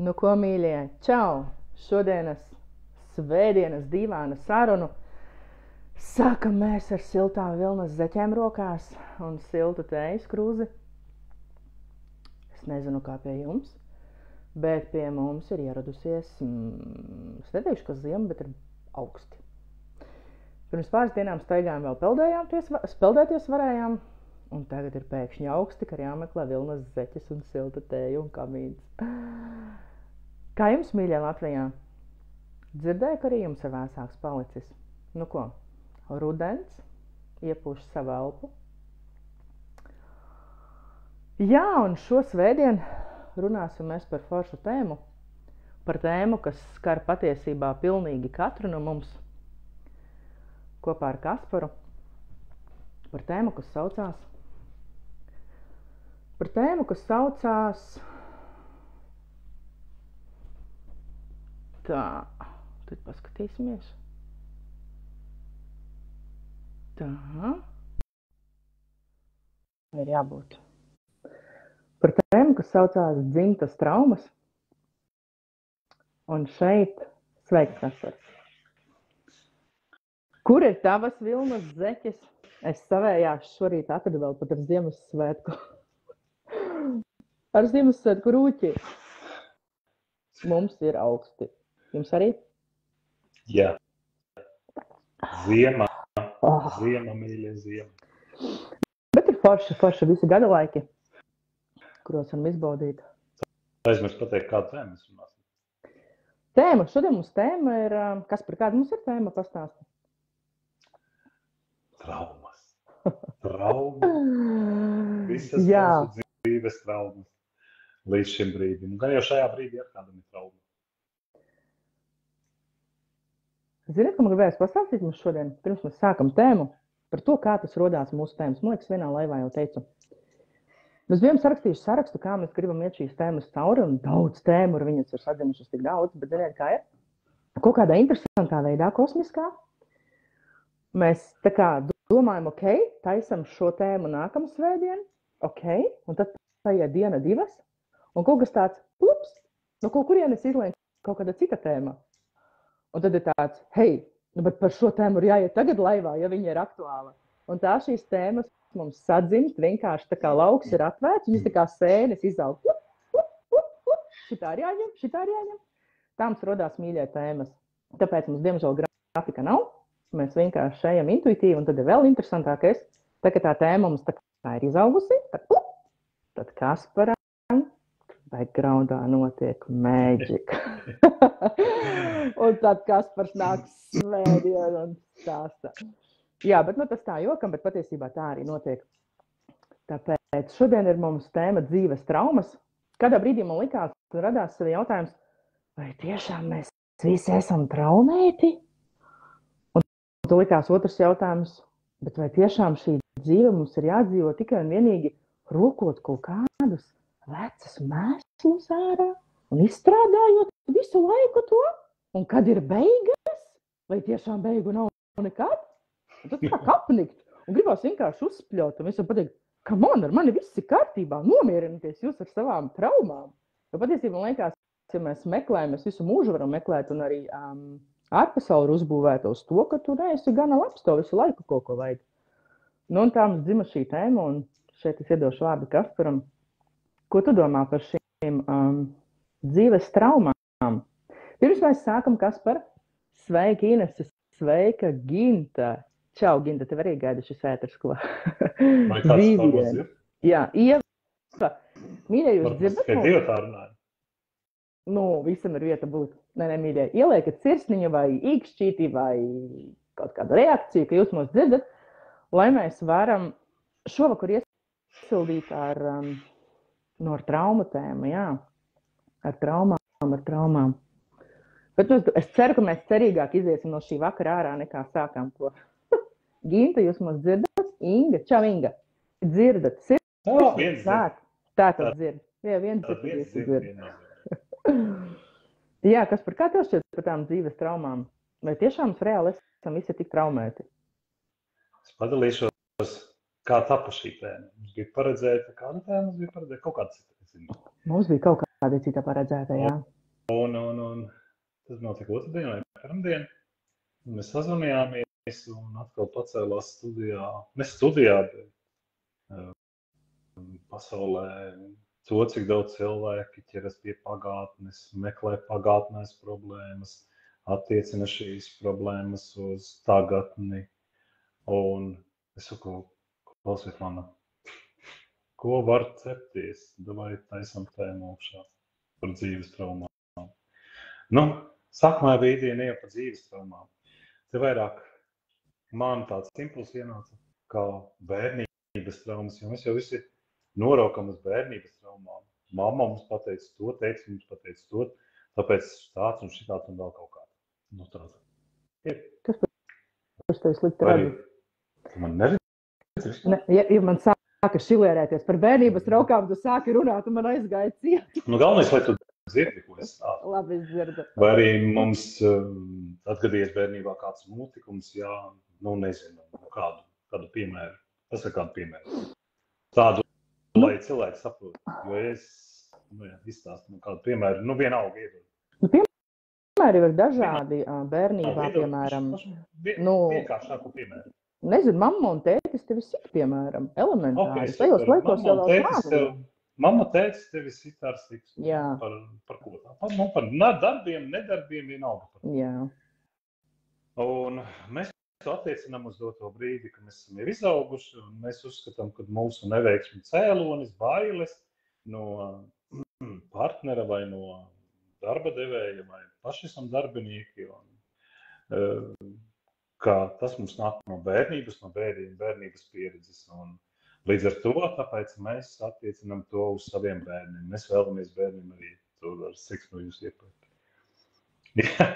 Nu, ko, mīļie, čau! Šodienas svētdienas dīvaina sarunu sākam mēs ar siltām vilnas zeķēm rokās un siltu tējas krūzi. Es nezinu, kā pie jums, bet pie mums ir ieradusies, es neteikšu, ka ziema, bet ir augsti. Pirms pāris dienām staigājām vēl peldēties varējām, un tagad ir pēkšņi augsti, ka jāmeklē vilnas zeķes un silta tēja un kamīns. Kā jums, mīļie, Latvijā? Dzirdēju, ka arī jums ir vēsāks palicis. Nu ko, rudens, iepūš savu elpu. Jā, un šo svētdienu runāsim mēs par foršu tēmu. Par tēmu, kas skar patiesībā pilnīgi katru no mums. Kopā ar Kasparu. Par tēmu, kas saucās... Tā, tad paskatīsimies. Tā. Ir jābūt. Par tēmu, kas saucās dzimtas traumas. Un šeit sveiks, Kaspars. Kur ir tavas vilnas zeķes? Es savējās šorīt atradu vēl pat ar Ziemassvētku. Ar Ziemassvētku rūķi. Mums ir augsti. Jums arī? Jā. Ziema. Ziema, mīļie, ziema. Bet ir forši visi gada laiki, kuros varam izbaudīt. Aizmirst pateikt, kādu tēmu mēs runāsim. Tēma. Šodien mums tēma ir... Kas par kādu mums ir tēma pastāsti? Traumas. Visas mūsu dzīves traumas. Līdz šim brīdim. Gan jau šajā brīdī ar kādam ir trauma. Ziniet, ko man gribējās pastāstīt mums šodien? Pirms mēs sākam tēmu par to, kā tas rodās mūsu tēmas. Man liekas, vienā laivā jau teicu. Mēs bijām sarakstījuši sarakstu, kā mēs gribam iet šīs tēmas cauri, un daudz tēmu, ar viņas ir sadzimušas tik daudz, bet ziniet, kā ir? Kaut kādā interesantā veidā, kosmiskā. Mēs tā kā domājam, ok, taisam šo tēmu nākamā svētdien, ok, un tad paiet diena, divas, un kaut kas tāds, plups, no kaut kurienes izlēm kaut kāda cita tēma. Un tad ir tāds, hei, bet par šo tēmu ir jāiet tagad laivā, ja viņa ir aktuāla. Un tā šīs tēmas mums sadzimst, vienkārši tā kā lauks ir atvērts, viņas tā kā sēnes izaug. Šitā ir jāņem. Tā mums rodās mīļie tēmas. Tāpēc mums, diemžēl, grafika nav. Mēs vienkārši ejam intuitīvi, un tad ir vēl interesantākais. Tā, ka tā tēma mums tā kā ir izaugusi, tad Kasparam backgroundā notiek magic. Un tad Kaspars nāk svētdien un stāsta. Jā, bet tas tā jokam, bet patiesībā tā arī notiek. Tāpēc šodien ir mums tēma dzīves traumas. Kādā brīdī man likās, radās sevi jautājums, vai tiešām mēs visi esam traumēti? Un tu likās otrs jautājums, bet vai tiešām šī dzīve mums ir jādzīvo tikai un vienīgi rokot kaut kādus vecas mēslus ārā un izstrādājot visu laiku to? Un kad ir beigas? Vai tiešām beigu nav nekad? Un tad sāk apnikt un gribās vienkārši uzspļaut un visam pateikt, come on, ar mani viss ir kārtībā, nomierinieties jūs ar savām traumām. Jo patiesībā man liekas, ja mēs meklējam, mēs visu mūžu varam meklēt un arī ārpasauli uzbūvēt uz to, ka tu neesi gana labs, to visu laiku kaut ko vajag. Nu un tā mums dzima šī tēma un šeit es iedošu vārdu Kasparam. Ko tu domā par šīm dzīves traumām? Pirms mēs sākam, Kaspar, sveika Inese, sveika Ginta. Čau, Ginta, tev arī gaida šis ēters, ko? Vai kāds traumas ir? Jā, Ieva. Mīļie, jūs dzirdat? Varbūt tikai divi tā runāja. Nu, visam ir vieta būt. Nē, mīļie, ieliekat sirsniņu vai īkšķīti vai kaut kādu reakciju, ka jūs mūs dzirdat, lai mēs varam šovakar iesildīt ar traumu tēmu, jā. Ar traumām. Bet es ceru, ka mēs cerīgāk iziesim no šī vakara ārā, nekā sākām to. Ginta, jūs mūs dzirdat? Inga, čau Inga. Dzirdat? Viens dzird. Tātad dzird. Jā, viens dzird. Jā, Kaspar, kā tev šķiet par tām dzīves traumām? Vai tiešām reāli esam visi tik traumēti? Es padalīšos, kā tapa šī tēma. Mums bija paredzēta kāda tēma, mums bija paredzēta kaut kāda cita. Mums bija kaut kāda cita paredzētajā. Un tas notika otrdien vai pirmdien. Mēs sazvanījāmies un atkal pacēlās studijā. Ne studijā, bet pasaulē to, cik daudz cilvēki ķeras pie pagātnes, meklē pagātnēs problēmas, attiecina šīs problēmas uz tagadni. Un es saku, klausiet mani, ko var cepties? Davai taisam tēmu augšā par dzīves traumām. Nu, sākumā bija ideja ne jau par dzīves traumām. Te vairāk man tāds impulss ienāca kā bērnības traumas, jo mēs jau visi noraukam uz bērnības traumām. Mamma mums pateica to, teica mums pateica to, tāpēc tāds un šitāds un vēl kaut kā. Nu tāds. Kas tev slikti redzi? Man neredz? Ja man sāka šilērēties par bērnības traukām, tu sāki runāt un man aizgāja ciet. Nu galvenais, lai tu dzirdi, ko es stāstu. Labi, es dzirdu. Vai arī mums atgadījies bērnībā kāds notikums, jā, nu nezinu, kādu piemēru. Tas ir kādu piemēru. Tādu, lai cilvēki saprot, jo es izstāstu kādu piemēru, nu vienalga iedod. Nu, piemēri ir dažādi bērnībā, piemēram. Vienkāršāku piemēru. Nezinu, mamma un tētis tevi sit, piemēram, elementāri. Tajos laikos jau vēl māmi. Mamma tētis tevi sit ar siks. Jā. Par ko tā? Par darbiem, nedarbiem, vienalga par ko. Jā. Un mēs to attiecinām uz doto brīdi, kad mēs esam jau izauguši, un mēs uzskatām, ka mūsu neveiksmi cēlonis, bailes no partnera vai no darba devēja, vai paši esam darbinieki, un ka tas mums nāk no bērnības, no bērnības pieredzes. Un līdz ar to, tāpēc mēs attiecinām to uz saviem bērniem. Mēs vēlamies bērniem arī tur ar seksu no jūs iepēt. Ja.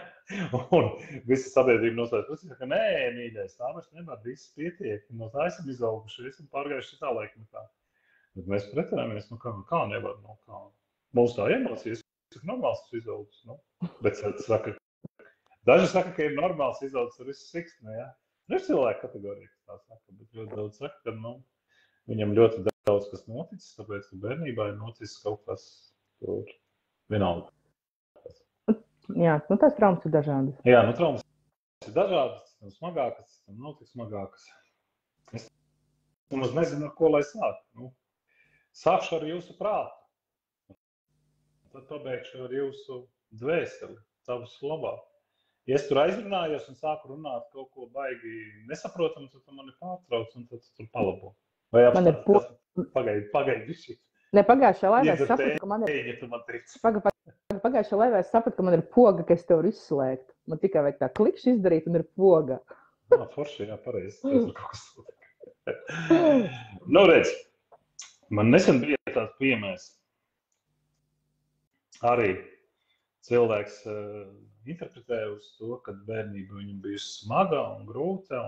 Un visa sabiedrība nostājas, ka nē, mīļais, tā vairs nevar, viss pietiek. No tā esam izauguši, esam pārgājuši šitā laikmetā. Bet mēs pretinājāmies, nu kā nevar, nu kā. Mums tā emocijas ir normāls izaugs, nu. Bet daži saka, ka ir normāls izaugs ar visu siksni, ja. Nu, ir cilvēku kategorija, kas tā saka, bet ļoti daudz saka, ka, nu, viņam ļoti daudz kas noticis, tāpēc, ka bērnībā ir noticis kaut kas tur vienalga. Jā, nu tās traumas ir dažādas. Jā, nu traumas ir dažādas, smagākas, nav tik smagākas. Es nemaz nezinu, ar ko lai sāk. Nu, sākšu ar jūsu prātu. Tad pabeigšu ar jūsu dvēseli, tavas labā. Ja es tur aizrunājos un sāku runāt kaut ko baigi nesaprotam, tad tu mani pārtrauc un tad tu tur palabo. Vai apstāties, pagaidi viši. Ne, pagājušajā laivā es sapratu, ka man ir... Pagājušajā laivā es sapratu, ka man ir poga, ka es tev varu izslēgt. Man tikai vajag tā klikšķi izdarīt un ir poga. Forši, jā, pareizi. Tas ir kaut kas. Nu, redz, man nesen bija tāds piemērs. Arī cilvēks interpretē uz to, ka bērnība viņam bijusi smaga un grūta.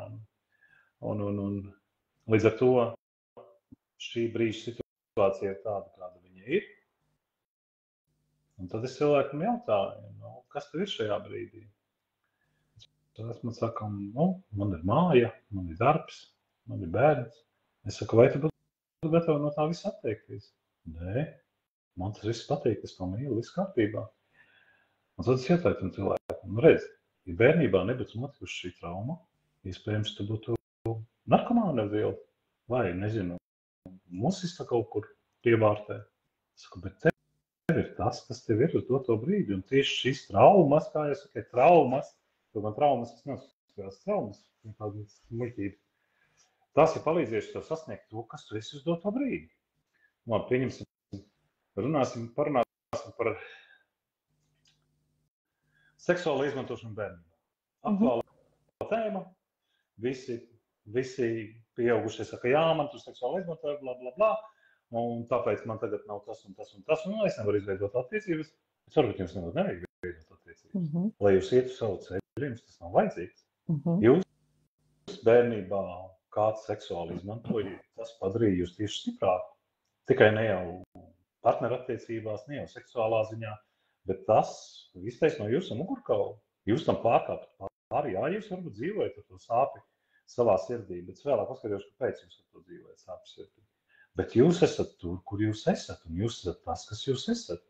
Un līdz ar to šī brīža situācija ir tāda, kāda viņa ir. Un tad es cilvēkam jautāju, nu, kas tev ir šajā brīdī? Tad man saka, nu, man ir māja, man ir darbs, man ir bērns. Es saku, vai tu būtu gatavi no tā viss atteikties? Nē, man tas viss patīk, es to mīlu, viss kārtībā. Un tad es jautāju tam cilvēkam, nu redz, ja bērnībā nebūtu notikuši šī trauma, iespējams, tu būtu narkomāna viela vai, nezinu, musista kaut kur pievārtē. Es saku, bet tev ir tas, kas tev ir uz doto brīdi, un tieši šīs traumas, kā es saku, traumas, to man traumas, kas neuzskatās traumas, tādas muļķības, tas ir palīdzējuši tev sasniegt to, kas tu esi uz doto brīdi. Labi, pieņemsim, parunāsim par seksuālu izmantošanu bērnībā. Aktuāla tēma, visi pieaugušie saka, jā, man tu seksuāli izmantoja, bla, bla, bla. Un tāpēc man tagad nav tas un tas un tas, un es nevaru izveidot attiecības. Es varbūt jums nevajag izveidot attiecības. Lai jūs ietu savu ceļu, jums tas nav vajadzīgs. Jūs bērnībā kāds seksuāli izmantoja, tas padarīja jūs tieši stiprāku. Tikai ne jau partneru attiecībās, ne jau seksuālā ziņā, bet tas iztaisno jūsu mugurkaulu. Jūs tam pārkāpt pāri, jā, jūs varbūt dzīvojat ar to sāpi savā sirdī, bet vēlāk paskatījos, kāpēc jūs ar to dzīvojat sāpi sirdī. Bet jūs esat tur, kur jūs esat, un jūs esat tas, kas jūs esat.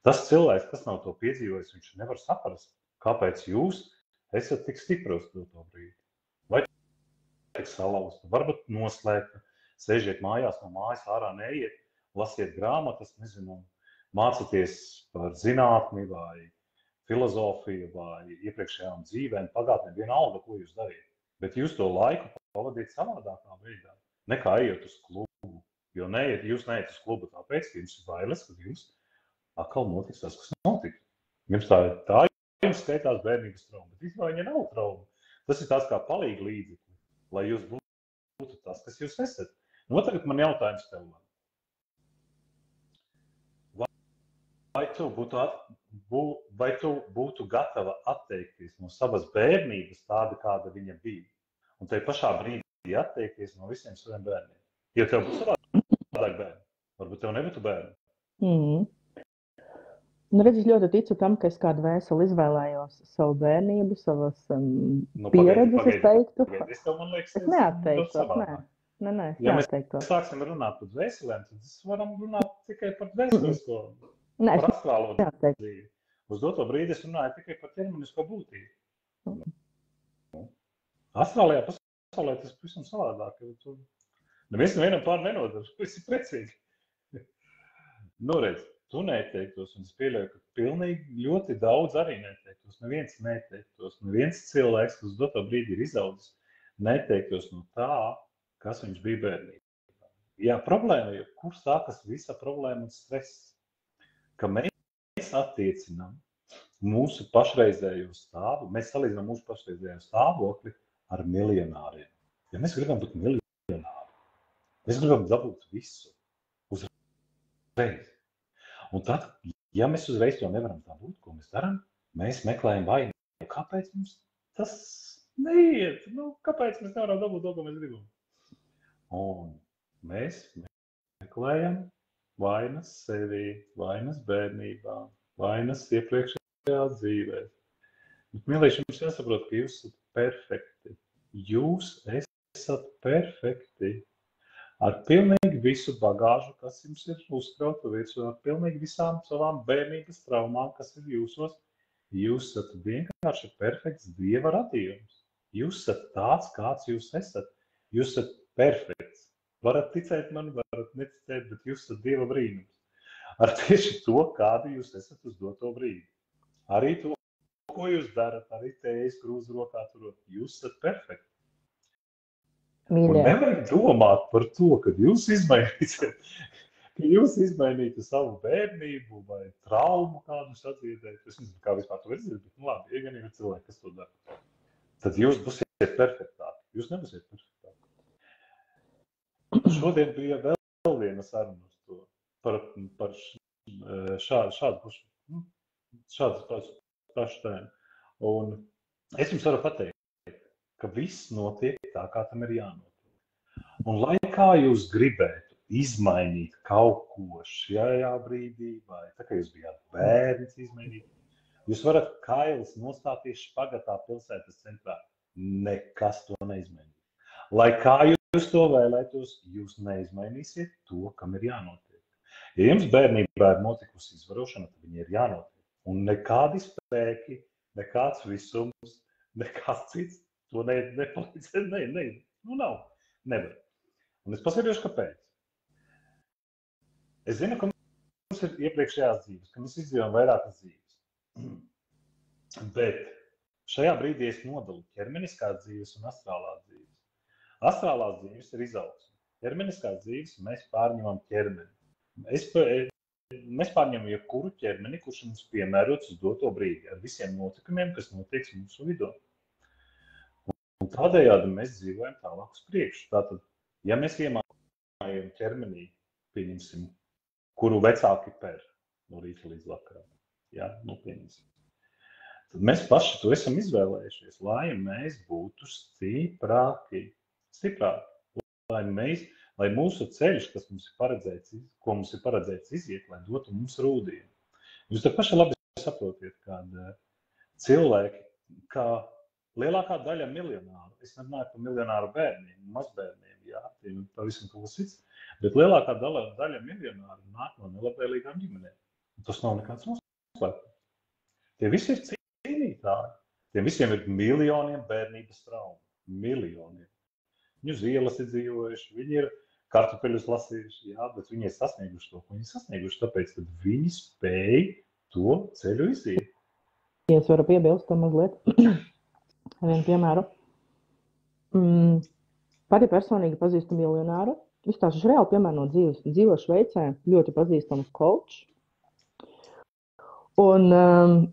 Tas cilvēks, kas nav to piedzīvojis, viņš nevar saprast, kāpēc jūs esat tik stipri uz to brīdi. Vai tik salauzta, varbūt noslēgta, sēžiet mājās, no mājas ārā neiet, lasiet grāmatas, nezinu, mācieties par zinātni vai filozofiju vai iepriekšējām dzīvēm, pagātnē vienalga, ko jūs dariet. Bet jūs to laiku pavadiet savādākā veidā, nekā ejot uz klubu. Jo jūs neiet uz klubu tāpēc, ka jums ir bailes, ka jums atkal notiks tas, kas notika. Jums tā jums skaitās bērnības trauma, bet vispār viņa nav trauma. Tas ir tās kā palīga līdzekļi, lai jūs būtu tas, kas jūs esat. Nu, tagad man jautājums tev. Vai tu būtu gatava atteikties no savas bērnības tāda, kāda viņa bija? Un tai pašā brīdī atteikties no visiem saviem bērniem? Jo tev būtu savādāk bērni. Varbūt tev nebūtu bērni. Nu, redz, es ļoti ticu tam, ka es kādu vēseli izvēlējos savu bērnību, savas pieredzes, es teiktu. Es neatteiktos, nē, es neatteiktos. Ja mēs sāksim runāt par vēselēm, tad es varam runāt tikai par vēselisko, par astrālo dzīvi. Uz doto brīdi es runāju tikai par ķermenisko būtību. Astrālajā pasaulē tas pavisam savādāk. Neviens vienam pār nenodara, tas ir precīgi. Nu, redz. Tu neteiktos, un es pieļauju, ka pilnīgi ļoti daudz arī neteiktos. Neviens cilvēks, kas uz doto brīdi ir izaudzis, neteiktos no tā, kas viņš bija bērnībā. Jā, problēma ir, kur sākas visa problēma un stress, ka mēs attiecinām mūsu pašreizējo stāvu, mēs salīdzinām mūsu pašreizējo stāvokli ar miljonāriem. Ja mēs gribam būt miljonāri, mēs gribam dabūt visu uzreiz. Un tad, ja mēs uzreiz to nevaram dabūt, ko mēs darām, mēs meklējam vainu. Kāpēc mums tas neiet? Kāpēc mēs nevaram dabūt to, ko mēs gribam? Un mēs meklējam vainas sevī, vainas bērnībā, vainas iepriekšējā dzīvē. Bet, mīlīši, jums jāsaprot, ka jūs esat perfekti. Jūs esat perfekti. Ar pilnīgi visu bagāžu, kas jums ir uzkrauta virsū, ar pilnīgi visām savām bērnības traumām, kas ir jūsos, jūs esat vienkārši perfekts Dieva radījums. Jūs esat tāds, kāds jūs esat. Jūs esat perfekts. Varat ticēt man, varat neticēt, bet jūs esat Dieva brīnums. Ar tieši to, kādu jūs esat uz doto brīdi. Arī to, ko jūs darat, arī tējas krūzu rokā turot. Jūs esat perfekti. Un nevajag domāt par to, kad jūs izmainītu savu bērnību vai traumu kādu sadziedēt. Es nezinu, kā vispār to izdarīt, bet labi, ja gan ir cilvēki, kas to dara. Tad jūs būsiet perfektāki. Jūs nebūsiet perfektāki. Šodien bija vēl viena saruna uz to, par šādu pašu tēmu. Un es jums varu pateikt, ka viss notiek tā, kā tam ir jānotiek. Un lai kā jūs gribētu izmainīt kaut ko šajā brīdī, vai tā, ka jūs bijāt bērns izmainīt, jūs varat kailis nostāties špagatā pilsētas centrā. Nekas to neizmainīt. Lai kā jūs to vēlētos, jūs neizmainīsiet to, kam ir jānotiek. Ja jums bērnībā ir notikusi izvarošana, tad viņi ir jānotiek. Un nekādi spēki, nekāds visums, nekāds cits to nepalīdzēt, nav, nevar. Un es paskatīšu, kāpēc. Es zinu, ka mums ir iepriekšējās dzīves, ka mēs izdzīvojam vairākas dzīves. Bet šajā brīdī es nodalu ķermeniskās dzīves un astrālās dzīves. Astrālās dzīves ir izaugsme. Ķermeniskās dzīves mēs pārņemam ķermeni. Mēs pārņemam jebkuru ķermeni, kurš mums piemērots uz doto brīdi, ar visiem notikumiem, kas notiek mūsu vidū. Un tādējādi mēs dzīvojam tālāk uz priekšu. Tātad, ja mēs iemājam ķermenī, pieņemsim, kuru vecāki per no rīta līdz vakaram, pieņemsim, tad mēs paši to esam izvēlējušies, lai mēs būtu stiprāki. Lai mūsu ceļš, kas mums ir paredzēts, ko mums ir paredzēts iziet, lai dotu mums rūdienu. Jūs te paši labi saprotiet, kad cilvēki, kā lielākā daļa miljonāru, es nerunāju par miljonāru bērniem, mazbērniem, tie ir pavisam kaut kas cits, bet lielākā daļa miljonāru nāk no nelabvēlīgām ģimenēm. Tas nav nekāds noslēpums. Tie visi ir cīnītāji. Tiem visiem ir miljoniem bērnības traumu. Miljoniem. Viņi uz ielas ir dzīvojuši, viņi ir kartupeļus lasījuši, jā, bet viņi ir sasnieguši to, ko viņi sasnieguši, tāpēc, ka viņi spēj to ceļu iziet. Ja es varu piebilst tam mazliet vienu piemēru. Pati personīgi pazīstu miljonāru. Izstāšu reāli piemēru no dzīves. Dzīvo Šveicē, ļoti pazīstams coach. Un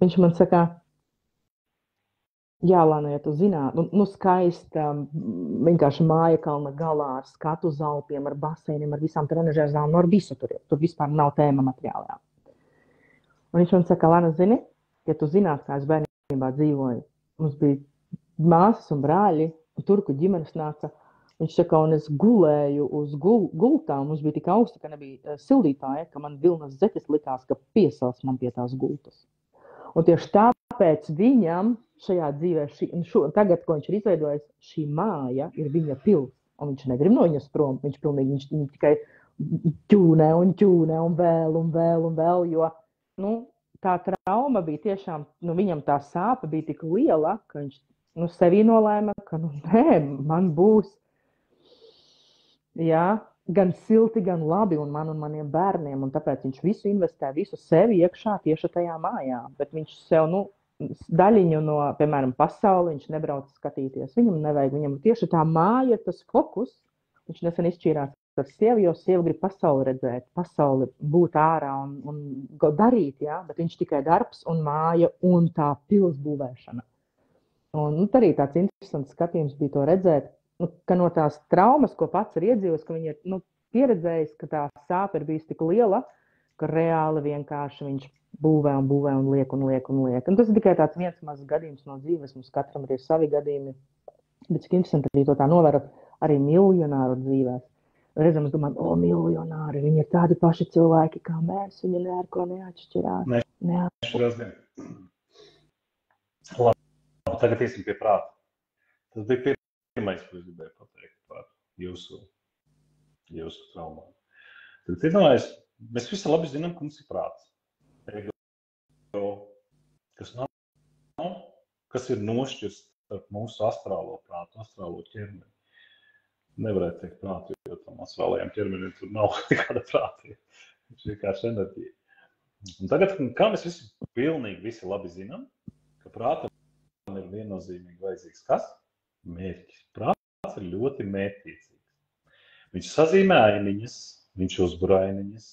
viņš man saka, jā, Lana, ja tu zināt, skaista, vienkārši māja kalna galā ar skatu uz Alpiem, ar baseiniem, ar visām trenažēru zālēm, ar visu tur vispār nav tēma materiālā. Un viņš man saka, Lana, zini, ja tu zināt, kā es bērnībā dzīvoju, mums bija māsas un brāļi, un turku ģimenes nāca, viņš saka, un es gulēju uz gultām, mums bija tik augsti, ka nebija sildītāja, ka man vilnas zeķes likās, ka piesals man pie tās gultas. Un tieši tāpēc viņam šajā dzīvē, tagad, ko viņš ir izveidojis, šī māja ir viņa pils, un viņš negrib no viņas prom, viņš tikai ķūnē un vēl, jo, tā trauma bija tiešām, viņam tā sāpe bija tik liela, ka viņš, sevī nolēma, ka, nē, man būs, jā, gan silti, gan labi, un man un maniem bērniem, un tāpēc viņš visu investē, visu sevi iekšā tieši tajā mājā, bet viņš sev, daļiņu no, piemēram, pasauli, viņš nebrauc skatīties, viņam nevajag, viņam tieši tā māja ir tas fokus, viņš nesen izšķīrās ar sievu, jo sieva grib pasauli redzēt, pasauli būt ārā un darīt, jā, bet viņš tikai darbs un māja un tā pils būvēšana. Un arī tāds interesants skatījums bija to redzēt, ka no tās traumas, ko pats ir iedzīvojis, ka viņi ir pieredzējis, ka tā sāpe ir bijusi tik liela, ka reāli vienkārši viņš būvē un liek. Un tas ir tikai tāds viens mazs gadījums no dzīves, mums katram ir savi gadījumi, bet cik interesanti arī to tā novērot arī miljonāru dzīvēs. Reizēm es domāju, miljonāri, viņi ir tādi paši cilvēki kā mēs, viņi neko neatšķirās. Neatšķirās. Labi, tagad iesim pie prāta. Tas bija pirmais, ko es gribēju pateikt par jūsu traumām. Tad iedomājies, mēs visi labi zinām, ka mums ir prāts. Ego, kas ir nošķirts starp mūsu astrālo prātu, astrālo ķermeni. Nevarētu teikt prātu, jo tam astrālajiem ķermenim tur nav nekāda prāta. Viņš vienkārši enerģija. Un tagad, kā mēs visi labi zinām, ka prātam ir viennozīmīgi vajadzīgs kas? Mērķis. Prāts ir ļoti mērķtiecīgs. Viņš sazīmē ainiņas, viņš uzbur ainiņas,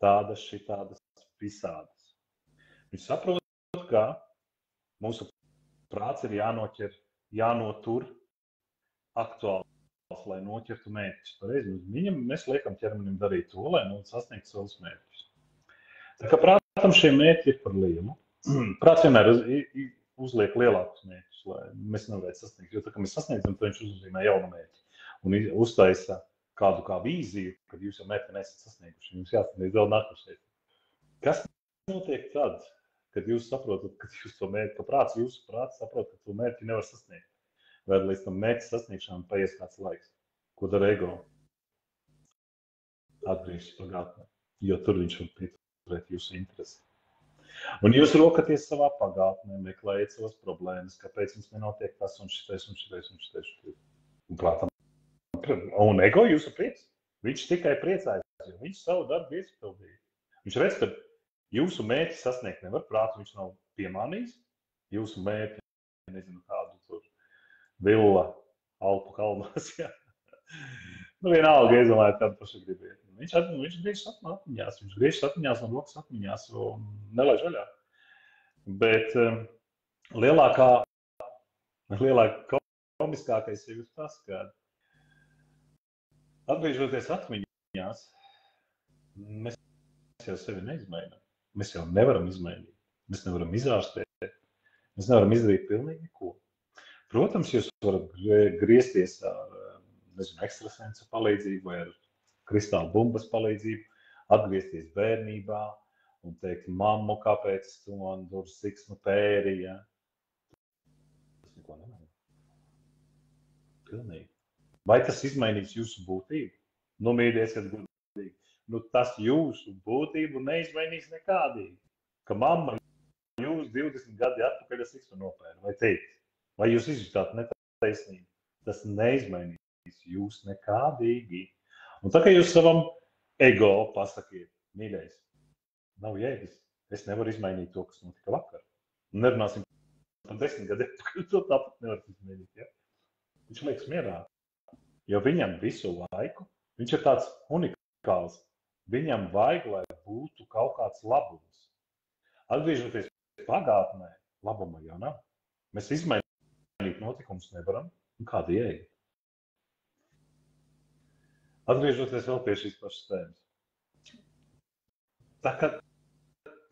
tādas, šitādas, visādas. Viņš saprot, ka mūsu prāts ir jānotur aktuāls, lai noķertu mērķus. Pareizi, mēs liekam ķermenim darīt to, lai sasniegtu savus mērķus. Tā kā prātam šie mērķi ir par lielu. Prāts vienmēr uzliek lielākus mērķus, lai mēs nevarētu sasniegt. Jo tā, ka mēs sasniedzam, tad viņš uzzīmē jaunu mērķi. Un uztaisa kādu kā vīziju, kad jūs jau mērķi nesat sasnieguši. Jums jāsasniedz vēl nākošais. Kas notiek tad, kad jūs saprotat, ka jūsu prāts saprot, ka to mērķi nevar sasniegt? Vai līdz tam mērķi sasniegšanām paies kāds laiks? Ko dara ego? Atgriežas pagātnē, jo tur viņš var pieturēt jūsu interesi. Un jūs rokaties savā pagātnē, meklējat savas problēmas, kāpēc jums nenotiek tas un šitais. Un prātam. Un ego jūsu prieks. Viņš tikai priecājas, jo viņš savu darbu izpildīja. Viņš redz, ka jūsu mērķi sasniegt nevar, prātu viņš nav piemānījis. Jūsu mērķi, nezinu, kādu tur villa Alpu kalnos, jā. Vienalga, es domāju, tādu pašu gribiet. Viņš griežas atmiņās un rokas atmiņās un nelaiž vaļā. Bet komiskākais ir tas, ka atgriežoties atmiņās, mēs jau sevi neizmainām. Mēs jau nevaram izmainīt. Mēs nevaram izārstēt. Mēs nevaram izdarīt pilnīgi neko. Protams, jūs varat griezties ar ekstrasensu palīdzību vai ar kristāla bumbas palīdzību, atgriezties bērnībā un teikt, mammu, kāpēc tu man tur siksnu pērija. Tas neko nemaina. Pilnīgi. Vai tas izmainīs jūsu būtību? Nomīdies, kad gudīgi. nu tas jūsu būtību neizmainīs nekādīgi. Ka mamma jūs 20 gadi atpakaļ es nopēru, vai teikt, vai jūs izjutāt netaisnību. Tas neizmainīs jūs nekādīgi. Un tā kā jūs savam ego pasakiet, mīļais, nav jēgas. Es nevaru izmainīt to, kas notika vakar. Nerunāsim par 10 gadiem, to tāpat nevar izmainīt. Ja? Viņš liekas mierā. Jo viņam visu laiku, viņš ir tāds unikāls. Viņam vajag, lai būtu kaut kāds labums. Atgriežoties pagātnē, labuma jau nav. Mēs izmainīt notikumus nevaram. Un kāda jēga? Atgriežoties vēl pie šīs pašas tēmas. Tā kā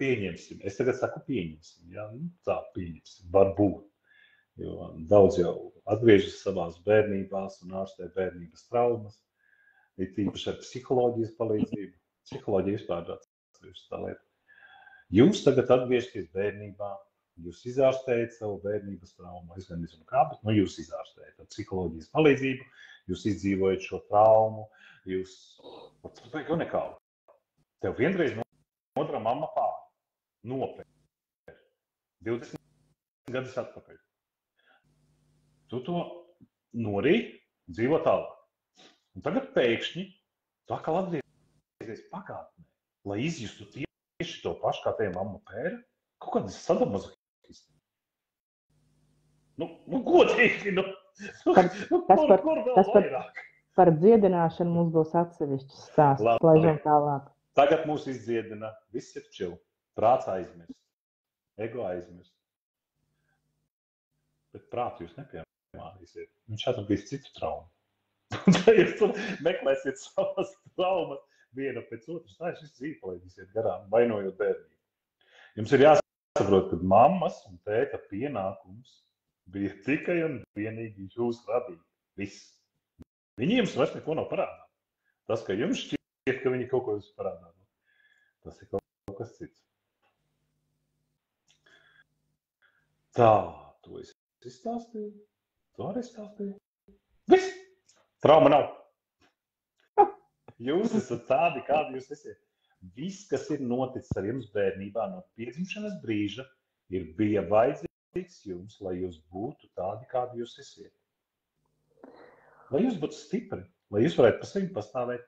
pieņemsim, es tagad saku pieņemsim, ja? Tā pieņemsim, varbūt. Jo daudz jau atgriežas savās bērnībās un ārstē bērnības traumas, ir tīpaši ar psiholoģijas palīdzību. Psiholoģija vispār atsevišķa tā lieta. Jūs tagad atgriežaties bērnībā, jūs izārstējat savu bērnības traumu, es gan nezinu kā, bet jūs izārstējat ar psiholoģijas palīdzību, jūs izdzīvojat šo traumu, jūs vajag unikāli. Tev vienreiz otrā mamma pāri nopēr 20 gadus atpakaļ. Tu to norīji, dzīvo tālāk. Un tagad pēkšņi tu atkal atgriezies pagātnē, lai izjustu tieši to pašu, kā tev mamma pēra, kaut kādas sadomazohisti. Godīgi, Tas par dziedināšanu mums būs atsevišķs stāsts, laižam tālāk. Tagad mūs izdziedina, viss ir čil, prāts aizmirst, ego aizmirst. Bet prātu jūs nepiemānīsiet, viņš atradīs citu traumu. Tad jūs meklēsiet savas traumas viena pēc otras, tā šis dzīve palaidīsiet garām, vainojot bērnību. Jums ir jāsaprot, ka mammas un tēta pienākums bija tikai un vienīgi jūs radīt. Viss. Viņi jums vairs neko nav parādā. Tas, ka jums šķiet, ka viņi kaut ko jūs parādā, tas ir kaut kas cits. Tā, to es izstāstīju, to arī izstāstīju. Viss! Trauma nav. Jūs esat tādi, kādi jūs esiet. Viss, kas ir noticis ar jums bērnībā no piedzimšanas brīža, bija vajadzīgs jums, lai jūs būtu tādi, kādi jūs esiet. Lai jūs būtu stipri, lai jūs varētu par sevi pastāvēt,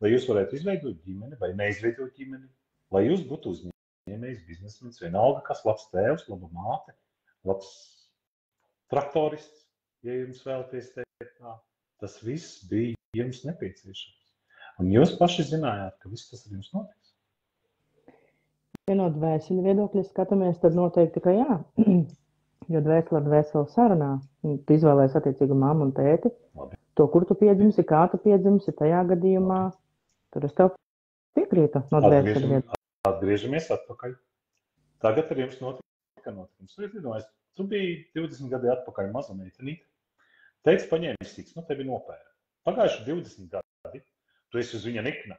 lai jūs varētu izveidot ģimeni vai neizveidot ģimeni, lai jūs būtu uzņēmējs, biznesmenis, vienalga, kas labs tēvs, laba māte, labs traktorists, ja jums vēlaties teikt tā. Tas viss bija jums nepieciešams. Un jūs paši zinājāt, ka viss tas ar jums notiks. Ja no dvēseli viedokļa skatāmies, tad noteikti, ka jā. Jo dvēseli ar dvēseli sarunā. Tu izvēlējies attiecīgu mammu un tēti. Labi. To, kur tu piedzimsi, kā tu piedzimsi, tajā gadījumā. Tur es tev piekrītu no dvēseli viedokļa. Atgriežamies atpakaļ. Tagad ar jums notika notikums. Tu biji 20 gadi atpakaļ maza meitenīte. Teici, paņēmis tiks, tevi nopēra. Pagājuši 20 gadi, tu esi uz viņa nikna.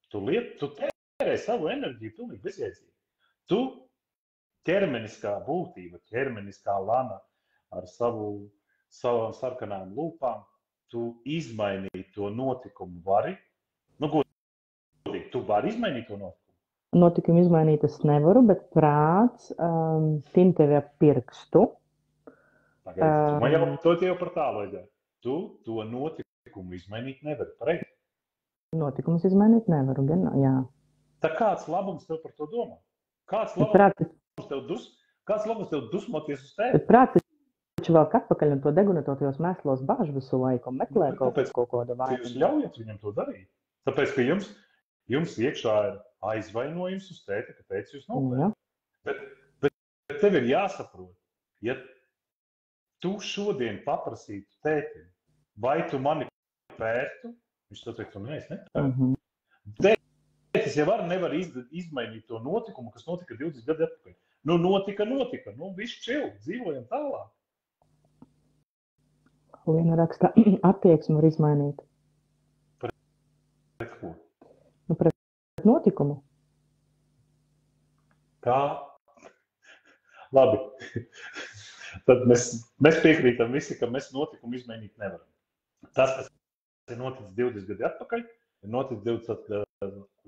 Tu tērē savu enerģiju pilnīgi bezjēdzīgi. Tu ķermeniskā būtība, ķermeniskā lana ar savām sarkanām lūpām, tu izmainīji to notikumu vari. Godīgi, tu vari izmainīt to notikumu? Notikumu izmainīt es nevaru, bet prāts tin tevi ap pirkstu. Man jau par tālu vajadzēja. Tu to notikumu izmainīt nevari, pareizi? Notikumus izmainīt nevaru, gan jā. Tā kāds labums tev par to domā? Kāds labums tev dusmoties uz tevi? Bet prāts taču vēl atpakaļ un to degunatojos mēslos bāž visu laiku un meklē kaut ko vainu. Jūs ļaujat viņam to darīt. Tāpēc, ka jums iekšā ir aizvainojums uz tēti, ka tētis jūs nopēr. Bet tev ir jāsaprot, ja tu šodien paprasītu tētim, vai tu mani pērtu, viņš to teikt, nē, es nepērtu. Tētis jau nevar izmainīt to notikumu, kas notika 20 gadu atpakaļ. Notika, viss čil, dzīvojam tālāk. Liena raksta, attieksmi var izmainīt. Pret ko? Pret notikumu. Kā? Labi. Tad mēs piekrītam visi, ka mēs notikumu izmainīt nevaram. Tas, kas ir noticis 20 gadi atpakaļ, ir noticis 20